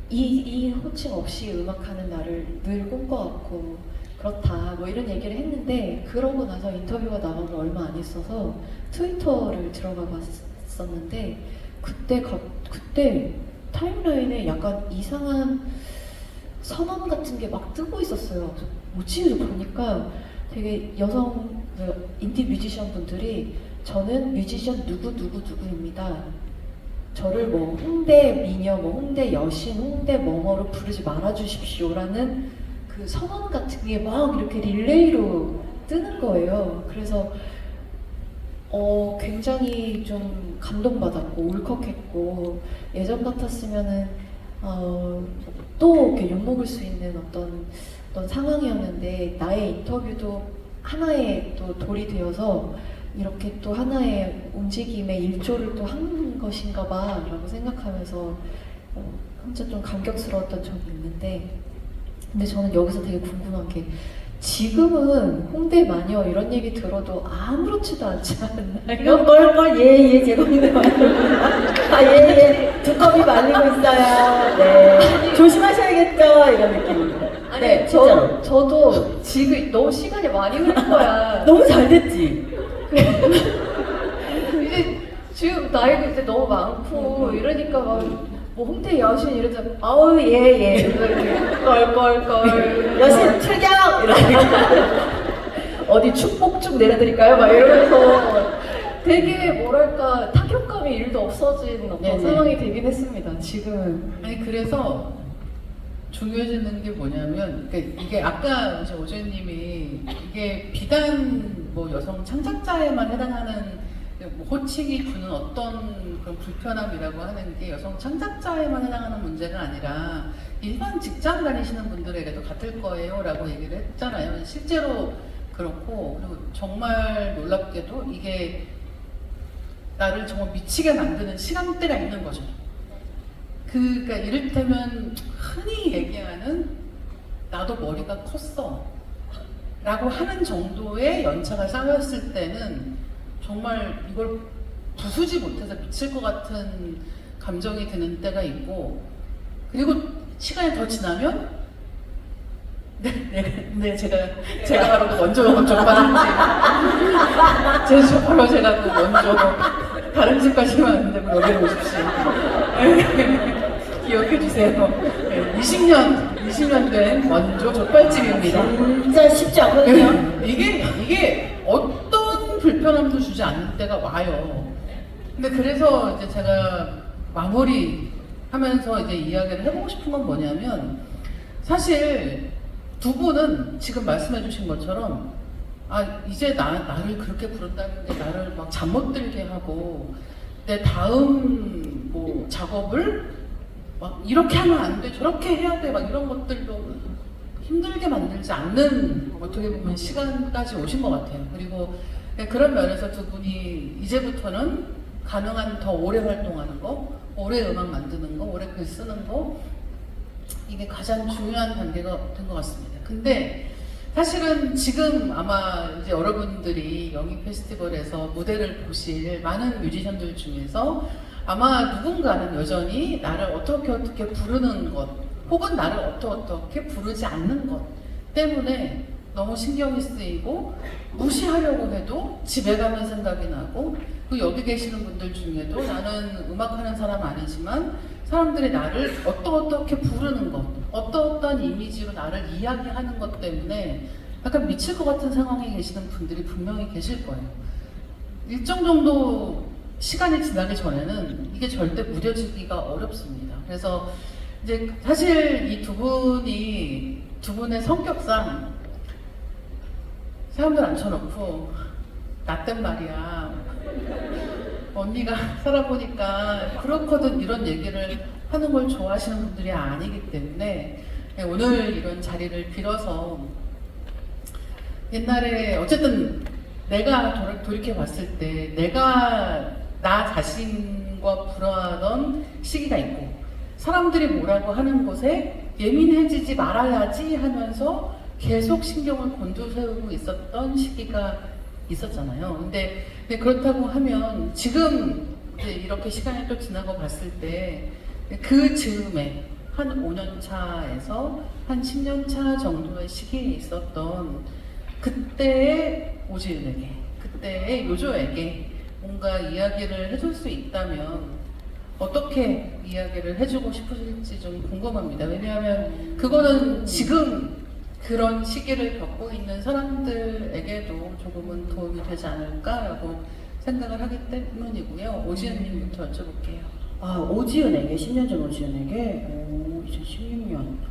이 호칭 없이 음악하는 나를 늘 꿈꿔왔고 그렇다 뭐 이런 얘기를 했는데, 그러고 나서 인터뷰가 나가고 얼마 안 있어서 트위터를 들어가 봤었는데 그때 타임라인에 약간 이상한 선언 같은 게 막 뜨고 있었어요. 뭐지? 보니까 되게 여성 인디 뮤지션 분들이 저는 뮤지션 누구입니다. 저를 뭐 홍대 미녀, 뭐 홍대 여신, 홍대 뭐뭐로 부르지 말아주십시오라는 그 선언 같은 게 막 이렇게 릴레이로 뜨는 거예요. 그래서 굉장히 좀 감동받았고 울컥했고 예전 같았으면은 또 이렇게 욕먹을 수 있는 어떤 상황이었는데 나의 인터뷰도 하나의 또 돌이 되어서 이렇게 또 하나의 움직임의 일조를 또 한 것인가 봐 라고 생각하면서 혼자 좀 감격스러웠던 적이 있는데 근데 저는 여기서 되게 궁금한 게 지금은 홍대 마녀 이런 얘기 들어도 아무렇지도 않지 않나요? 뻘뻘 예예 제가 홍대 마녀 예예 두꺼비 말리고 있어요. 네 조심하셔야겠죠 이런 느낌입니다. 아니 네 진짜로 저도 지금 너무 시간이 많이 흐른 거야. 너무 잘 됐지. 이제 지금 나이도 이제 너무 많고 이러니까 막 뭐 홍대 여신 이러자 아우 예예 이렇게 껄껄껄 여신 출격 이러니까 어디 축복죽 내려드릴까요? 막 이러면서 되게 뭐랄까 타격감이 일도 없어진 어떤 네네. 상황이 되긴 했습니다. 지금은 아니 그래서 중요해지는 게 뭐냐면 그러니까 이게 아까 이제 오재님이 이게 비단 뭐 여성 창작자에만 해당하는 뭐 호칭이 주는 어떤 그런 불편함이라고 하는 게 여성 창작자에만 해당하는 문제가 아니라 일반 직장 다니시는 분들에게도 같을 거예요라고 얘기를 했잖아요. 실제로 그렇고 그리고 정말 놀랍게도 이게 나를 정말 미치게 만드는 시간대가 있는 거죠. 그러니까 이를테면 흔히 얘기하는 나도 머리가 컸어 라고 하는 정도의 연차가 쌓였을 때는 정말 이걸 부수지 못해서 미칠 것 같은 감정이 드는 때가 있고 그리고 시간이 더 지나면 네 제가 바로 그 먼저 영업적반인지 바로 제가 그 먼저 다른 집 가시면 안 되고 여기로 오십시오. 기억해 주세요. 20년 된 원조 족발집입니다. 진짜 쉽지 않거든요. 이게 어떤 불편함도 주지 않는 때가 와요. 근데 그래서 이제 제가 마무리하면서 이제 이야기를 해보고 싶은 건 뭐냐면 사실 두 분은 지금 말씀해주신 것처럼 이제 나를 그렇게 부른다는 게 나를 막 잠 못 들게 하고 내 다음 뭐 작업을 막 이렇게 하면 안 돼, 저렇게 해야 돼, 막 이런 것들도 힘들게 만들지 않는 어떻게 보면 시간까지 오신 것 같아요. 그리고 그런 면에서 두 분이 이제부터는 가능한 더 오래 활동하는 거, 오래 음악 만드는 거, 오래 글 쓰는 거 이게 가장 중요한 단계가 된 것 같습니다. 근데 사실은 지금 아마 이제 여러분들이 영희 페스티벌에서 무대를 보실 많은 뮤지션들 중에서 아마 누군가는 여전히 나를 어떻게 부르는 것 혹은 나를 어떻게 부르지 않는 것 때문에 너무 신경이 쓰이고 무시하려고 해도 집에 가면 생각이 나고 그 여기 계시는 분들 중에도 나는 음악하는 사람 아니지만 사람들이 나를 어떻게 부르는 것 어떤 이미지로 나를 이야기하는 것 때문에 약간 미칠 것 같은 상황에 계시는 분들이 분명히 계실 거예요. 일정 정도 시간이 지나기 전에는 이게 절대 무뎌지기가 어렵습니다. 그래서 이제 사실 이 두 분의 성격상 사람들 앉혀놓고 나 땐 말이야 언니가 살아보니까 그렇거든 이런 얘기를 하는 걸 좋아하시는 분들이 아니기 때문에 오늘 이런 자리를 빌어서 옛날에 어쨌든 내가 돌이켜 봤을 때 내가 나 자신과 불화하던 시기가 있고 사람들이 뭐라고 하는 것에 예민해지지 말아야지 하면서 계속 신경을 곤두세우고 있었던 시기가 있었잖아요. 근데 그렇다고 하면 지금 이제 이렇게 시간이 또 지나고 봤을 때 그 즈음에 한 5년 차에서 한 10년 차 정도의 시기에 있었던 그때의 오지은에게, 그때의 요조에게 뭔가 이야기를 해줄 수 있다면 어떻게 이야기를 해주고 싶으실지 좀 궁금합니다. 왜냐하면 그거는 지금 그런 시기를 겪고 있는 사람들에게도 조금은 도움이 되지 않을까라고 생각을 하기 때문이고요. 오지은님부터 여쭤볼게요. 아, 오지은에게, 10년 전 오지은에게, 2016년.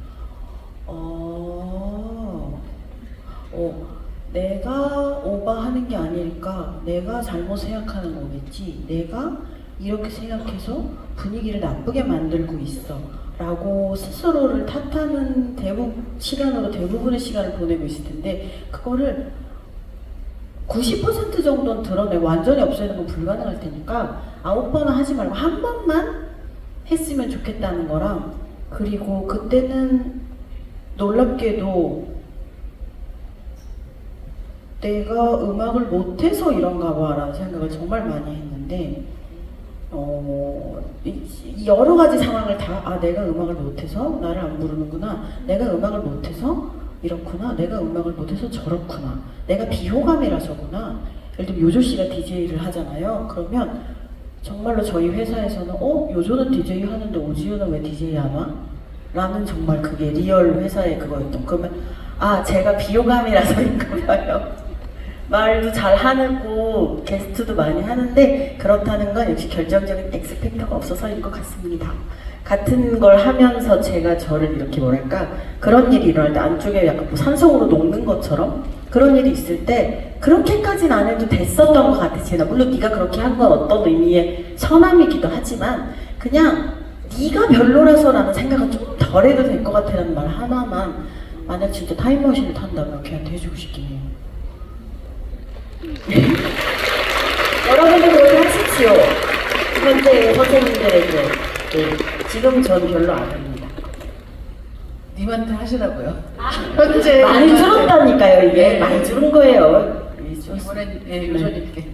내가 오버하는 게 아닐까, 내가 잘못 생각하는 거겠지, 내가 이렇게 생각해서 분위기를 나쁘게 만들고 있어 라고 스스로를 탓하는 대부분의 시간을 보내고 있을 텐데, 그거를 90% 정도는 드러내고 완전히 없애는 건 불가능할 테니까 9번은 하지 말고 한 번만 했으면 좋겠다는 거랑, 그리고 그때는 놀랍게도 내가 음악을 못해서 이런가 봐 라는 생각을 정말 많이 했는데, 여러 가지 상황을 내가 음악을 못해서 나를 안 부르는구나, 내가 음악을 못해서 이렇구나, 내가 음악을 못해서 저렇구나, 내가 비호감이라서구나. 예를 들면 요조 씨가 DJ를 하잖아요. 그러면 정말로 저희 회사에서는 요조는 DJ 하는데 오지은은 왜 DJ 안 와? 라는, 정말 그게 리얼 회사의 그거였던. 그러면 제가 비호감이라서인가 봐요. 말도 잘 하고 게스트도 많이 하는데, 그렇다는 건 역시 결정적인 엑스팩터가 없어서일 것 같습니다. 같은 걸 하면서 제가 저를 이렇게 그런 일이 일어날 때 안쪽에 약간 뭐 산소으로 녹는 것처럼 그런 일이 있을 때 그렇게까지는 안 해도 됐었던 것 같아, 제가. 물론 네가 그렇게 한 건 어떤 의미의 선함이기도 하지만, 그냥 네가 별로라서라는 생각은 좀 덜 해도 될 것 같아라는 말 하나만, 만약 진짜 타임머신을 탄다면 걔한테 해주고 싶긴 해요. 여러분들 그렇게 하십시오. 현재 선생님들에게. 지금 전 별로 안 합니다. 님한테 하시라고요. 현재 많이 줄었다니까요, 이게. 많이 줄은 거예요. 이번엔 요조님께.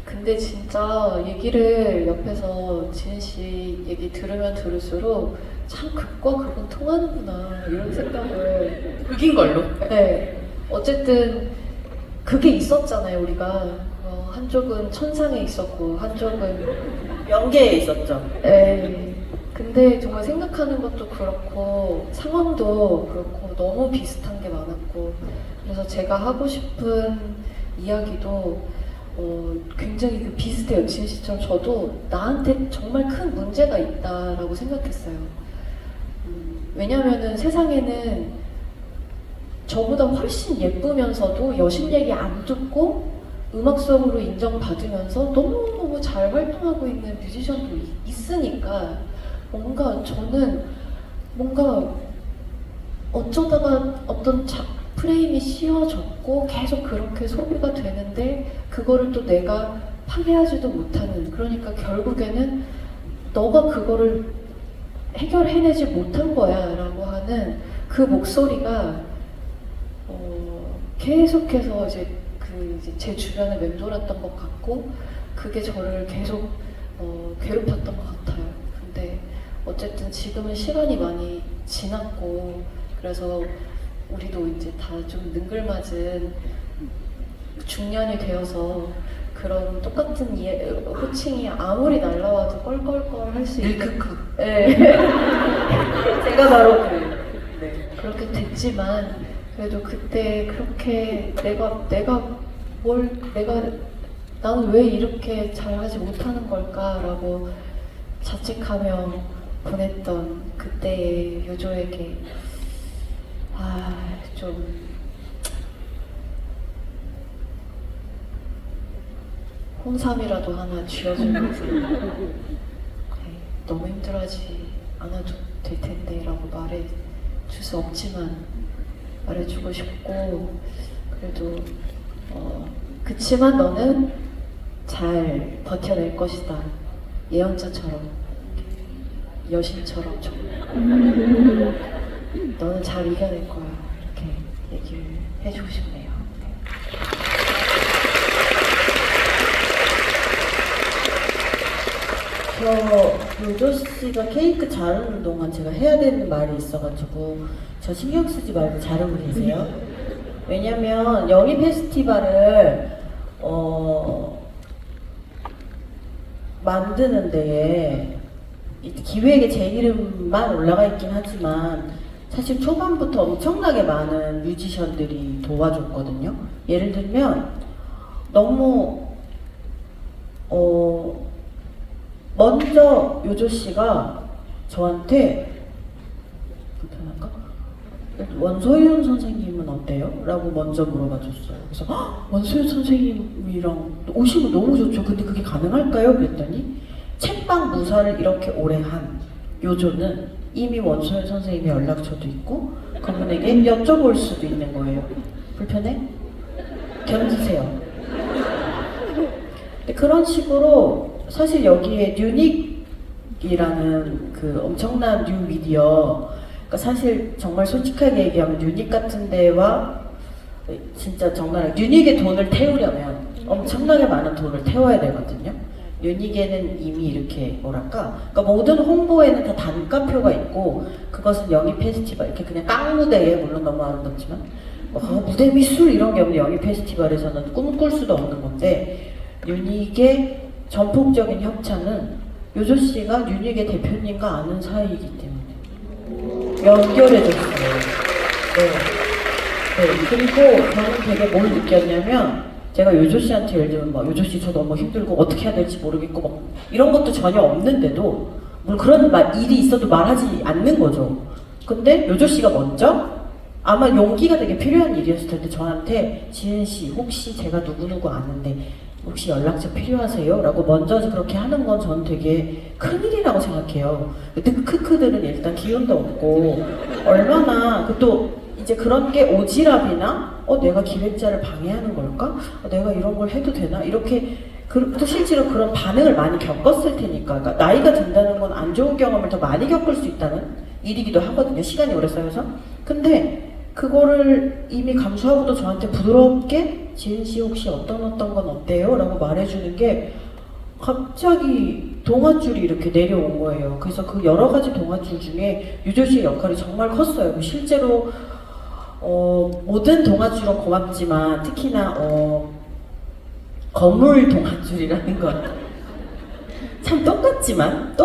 근데 진짜 얘기를 옆에서 지은 씨 얘기 들으면 들을수록 참 극과 극은 통하는구나 이런 생각을. 극인 걸로. 네. 어쨌든 그게 있었잖아요, 우리가. 한쪽은 천상에 있었고 한쪽은 연계에 있었죠. 네. 근데 정말 생각하는 것도 그렇고 상황도 그렇고 너무 비슷한 게 많았고, 그래서 제가 하고 싶은 이야기도 굉장히 비슷해요. 지은 씨처럼 저도 나한테 정말 큰 문제가 있다라고 생각했어요. 왜냐면은 세상에는 저보다 훨씬 예쁘면서도 여신 얘기 안 듣고 음악성으로 인정받으면서 너무너무 잘 활동하고 있는 뮤지션도 있으니까, 저는 어쩌다가 어떤 프레임이 씌워졌고 계속 그렇게 소비가 되는데 그거를 또 내가 파괴하지도 못하는, 그러니까 결국에는 너가 그거를 해결해내지 못한 거야 라고 하는 그 목소리가 계속해서 이제 제 주변에 맴돌았던 것 같고, 그게 저를 계속 괴롭혔던 것 같아요. 근데 어쨌든 지금은 시간이 많이 지났고, 그래서 우리도 이제 다 좀 능글맞은 중년이 되어서 그런 똑같은 호칭이 아무리 날라와도 껄껄껄 할 수 있는. 네. 제가 바로 그렇게 됐지만, 그래도 그때 그렇게 나는 왜 이렇게 잘하지 못하는 걸까라고 자책하며 보냈던 그때의 요조에게 좀 홍삼이라도 하나 쥐어주면서 너무 힘들어하지 않아도 될 텐데 라고 말해줄 수 없지만 말해주고 싶고, 그래도 그치만 너는 잘 버텨낼 것이다, 예언자처럼, 여신처럼 너는 잘 이겨낼 거야, 이렇게 얘기를 해주고 싶네요. 요조 씨가 케이크 자르는 동안 제가 해야 되는 말이 있어가지고 저 신경 쓰지 말고 자르고 계세요. 왜냐면 영희 페스티벌을 만드는 데에 기획에 제 이름만 올라가 있긴 하지만 사실 초반부터 엄청나게 많은 뮤지션들이 도와줬거든요. 예를 들면 너무 먼저 요조 씨가 저한테 불편할까? 원소윤 선생님은 어때요? 라고 먼저 물어봐 줬어요. 그래서 원소윤 선생님이랑 오시면 너무 좋죠. 근데 그게 가능할까요? 그랬더니 책방 무사를 이렇게 오래 한 요조는 이미 원소윤 선생님의 연락처도 있고 그분에게 여쭤볼 수도 있는 거예요. 불편해? 견디세요. 근데 그런 식으로 사실 여기에 뉴닉이라는 그 엄청난 뉴 미디어, 그러니까 사실 정말 솔직하게 얘기하면 뉴닉 같은 데와 진짜 정말 뉴닉에 돈을 태우려면 엄청나게 많은 돈을 태워야 되거든요. 뉴닉에는 이미 이렇게 뭐랄까, 그러니까 모든 홍보에는 다 단가표가 있고 그것은 영희 페스티벌 이렇게 그냥 깡무대에 물론 너무 아름답지만 무대 미술 이런 게 없는 영희 페스티벌에서는 꿈꿀 수도 없는 건데 뉴닉의 전폭적인 협찬은 요조 씨가 뉴닉의 대표님과 아는 사이이기 때문에 연결해줬어요. 네. 그리고 저는 되게 뭘 느꼈냐면 제가 요조 씨한테 예를 들면 막 요조 씨 저 너무 힘들고 어떻게 해야 될지 모르겠고 막 이런 것도 전혀 없는데도 물론 그런 일이 있어도 말하지 않는 거죠. 근데 요조 씨가 먼저 아마 용기가 되게 필요한 일이었을 텐데 저한테 지은 씨 혹시 제가 누구누구 아는데 혹시 연락처 필요하세요? 라고 먼저 그렇게 하는 건 저는 되게 큰일이라고 생각해요. 근데 크크들은 일단 기운도 없고 얼마나 또 이제 그런 게 오지랖이나 내가 기획자를 방해하는 걸까? 내가 이런 걸 해도 되나? 이렇게 또 실제로 그런 반응을 많이 겪었을 테니까 그러니까 나이가 든다는 건 안 좋은 경험을 더 많이 겪을 수 있다는 일이기도 하거든요. 시간이 오래 쌓여서. 근데 그거를 이미 감수하고도 저한테 부드럽게 지은 씨 혹시 어떤 건 어때요? 라고 말해주는 게 갑자기 동아줄이 이렇게 내려온 거예요. 그래서 그 여러 가지 동아줄 중에 유조 씨의 역할이 정말 컸어요. 실제로 모든 동아줄은 고맙지만 특히나 건물 동아줄이라는 건 참 똑같지만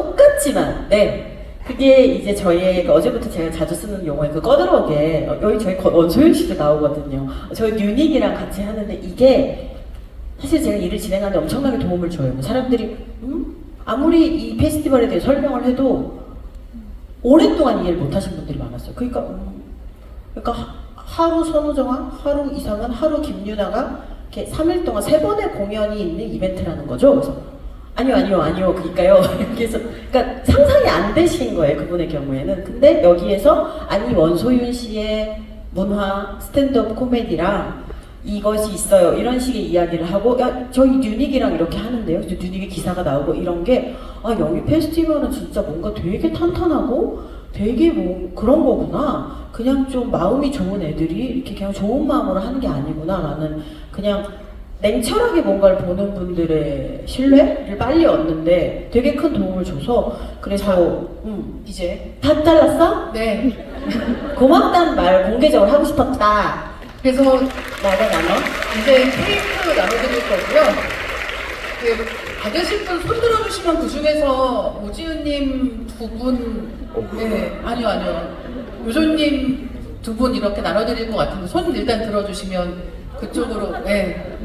네. 그게 이제 저희 어제부터 제가 자주 쓰는 용어에 그 꺼드러게 여기 저희 원소윤 씨도 나오거든요. 저희 뉴닉이랑 같이 하는데 이게 사실 제가 일을 진행하는데 엄청나게 도움을 줘요. 사람들이 아무리 이 페스티벌에 대해 설명을 해도 오랫동안 이해를 못하신 분들이 많았어요. 그러니까 하루 선우정아, 하루 이상은 하루 김유나가 이렇게 3일 동안 3번의 공연이 있는 이벤트라는 거죠. 그래서 아니요. 그러니까요. 여기서 그러니까 상상이 안 되신 거예요. 그분의 경우에는. 근데 여기에서 아니 원소윤 씨의 문화 스탠드업 코미디랑 이것이 있어요. 이런 식의 이야기를 하고 저희 뉴닉이랑 이렇게 하는데요. 뉴닉의 기사가 나오고 이런 게 영희 페스티벌은 진짜 뭔가 되게 탄탄하고 되게 뭐 그런 거구나. 그냥 좀 마음이 좋은 애들이 이렇게 그냥 좋은 마음으로 하는 게 아니구나 라는 그냥 냉철하게 뭔가를 보는 분들의 신뢰를 빨리 얻는데 되게 큰 도움을 줘서 그래서 이제 다 잘랐어? 네. 고맙다는 말 공개적으로 하고 싶었다. 그래서 나눠? 이제 케이크 나눠드릴 거고요. 받으실 분 손 들어주시면 그 중에서 오지은님 2분, 네, 아니요. 요조님 2분 이렇게 나눠드릴 것 같은데 손 일단 들어주시면 그쪽으로, 네.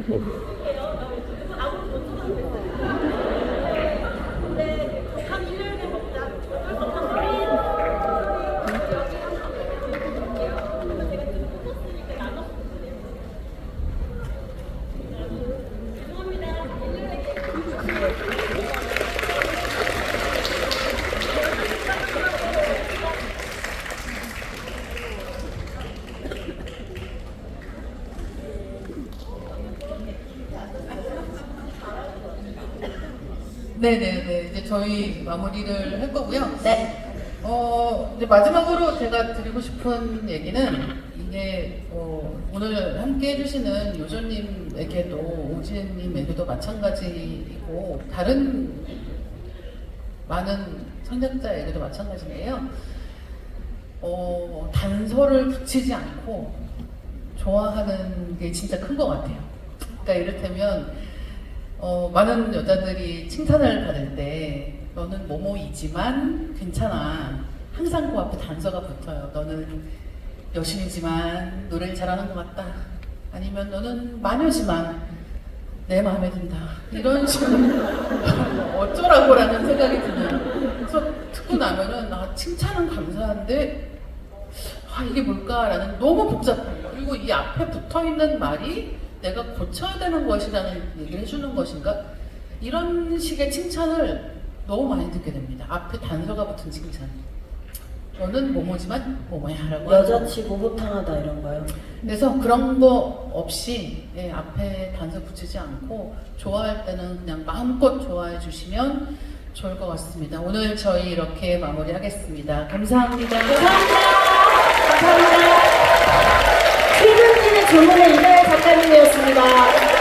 네네네. 이제 저희 마무리를 할 거고요. 네. 이제 마지막으로 제가 드리고 싶은 얘기는 이게 오늘 함께 해주시는 요조님에게도 오지은님에게도 마찬가지이고 다른 많은 창작자에게도 마찬가지인데요. 단서를 붙이지 않고 좋아하는 게 진짜 큰 것 같아요. 그러니까 이를테면 많은 여자들이 칭찬을 받을 때 너는 뭐뭐이지만 괜찮아. 항상 그 앞에 단서가 붙어요. 너는 여신이지만 노래를 잘하는 것 같다. 아니면 너는 마녀지만 내 마음에 든다. 이런 식으로 어쩌라고라는 생각이 드네요. 그래서 듣고 나면은 칭찬은 감사한데 이게 뭘까라는 너무 복잡해요. 그리고 이 앞에 붙어 있는 말이 내가 고쳐야 되는 것이라는 얘기를 해주는 것인가? 이런 식의 칭찬을 너무 많이 듣게 됩니다. 앞에 단서가 붙은 칭찬. 너는 뭐뭐지만 뭐뭐야라고. 여자치고 호탕하다 이런 거요. 그래서 그런 거 없이 앞에 단서 붙이지 않고 좋아할 때는 그냥 마음껏 좋아해 주시면 좋을 것 같습니다. 오늘 저희 이렇게 마무리하겠습니다. 감사합니다. 감사합니다. 최근진의 주문의 이달 작가님이었습니다.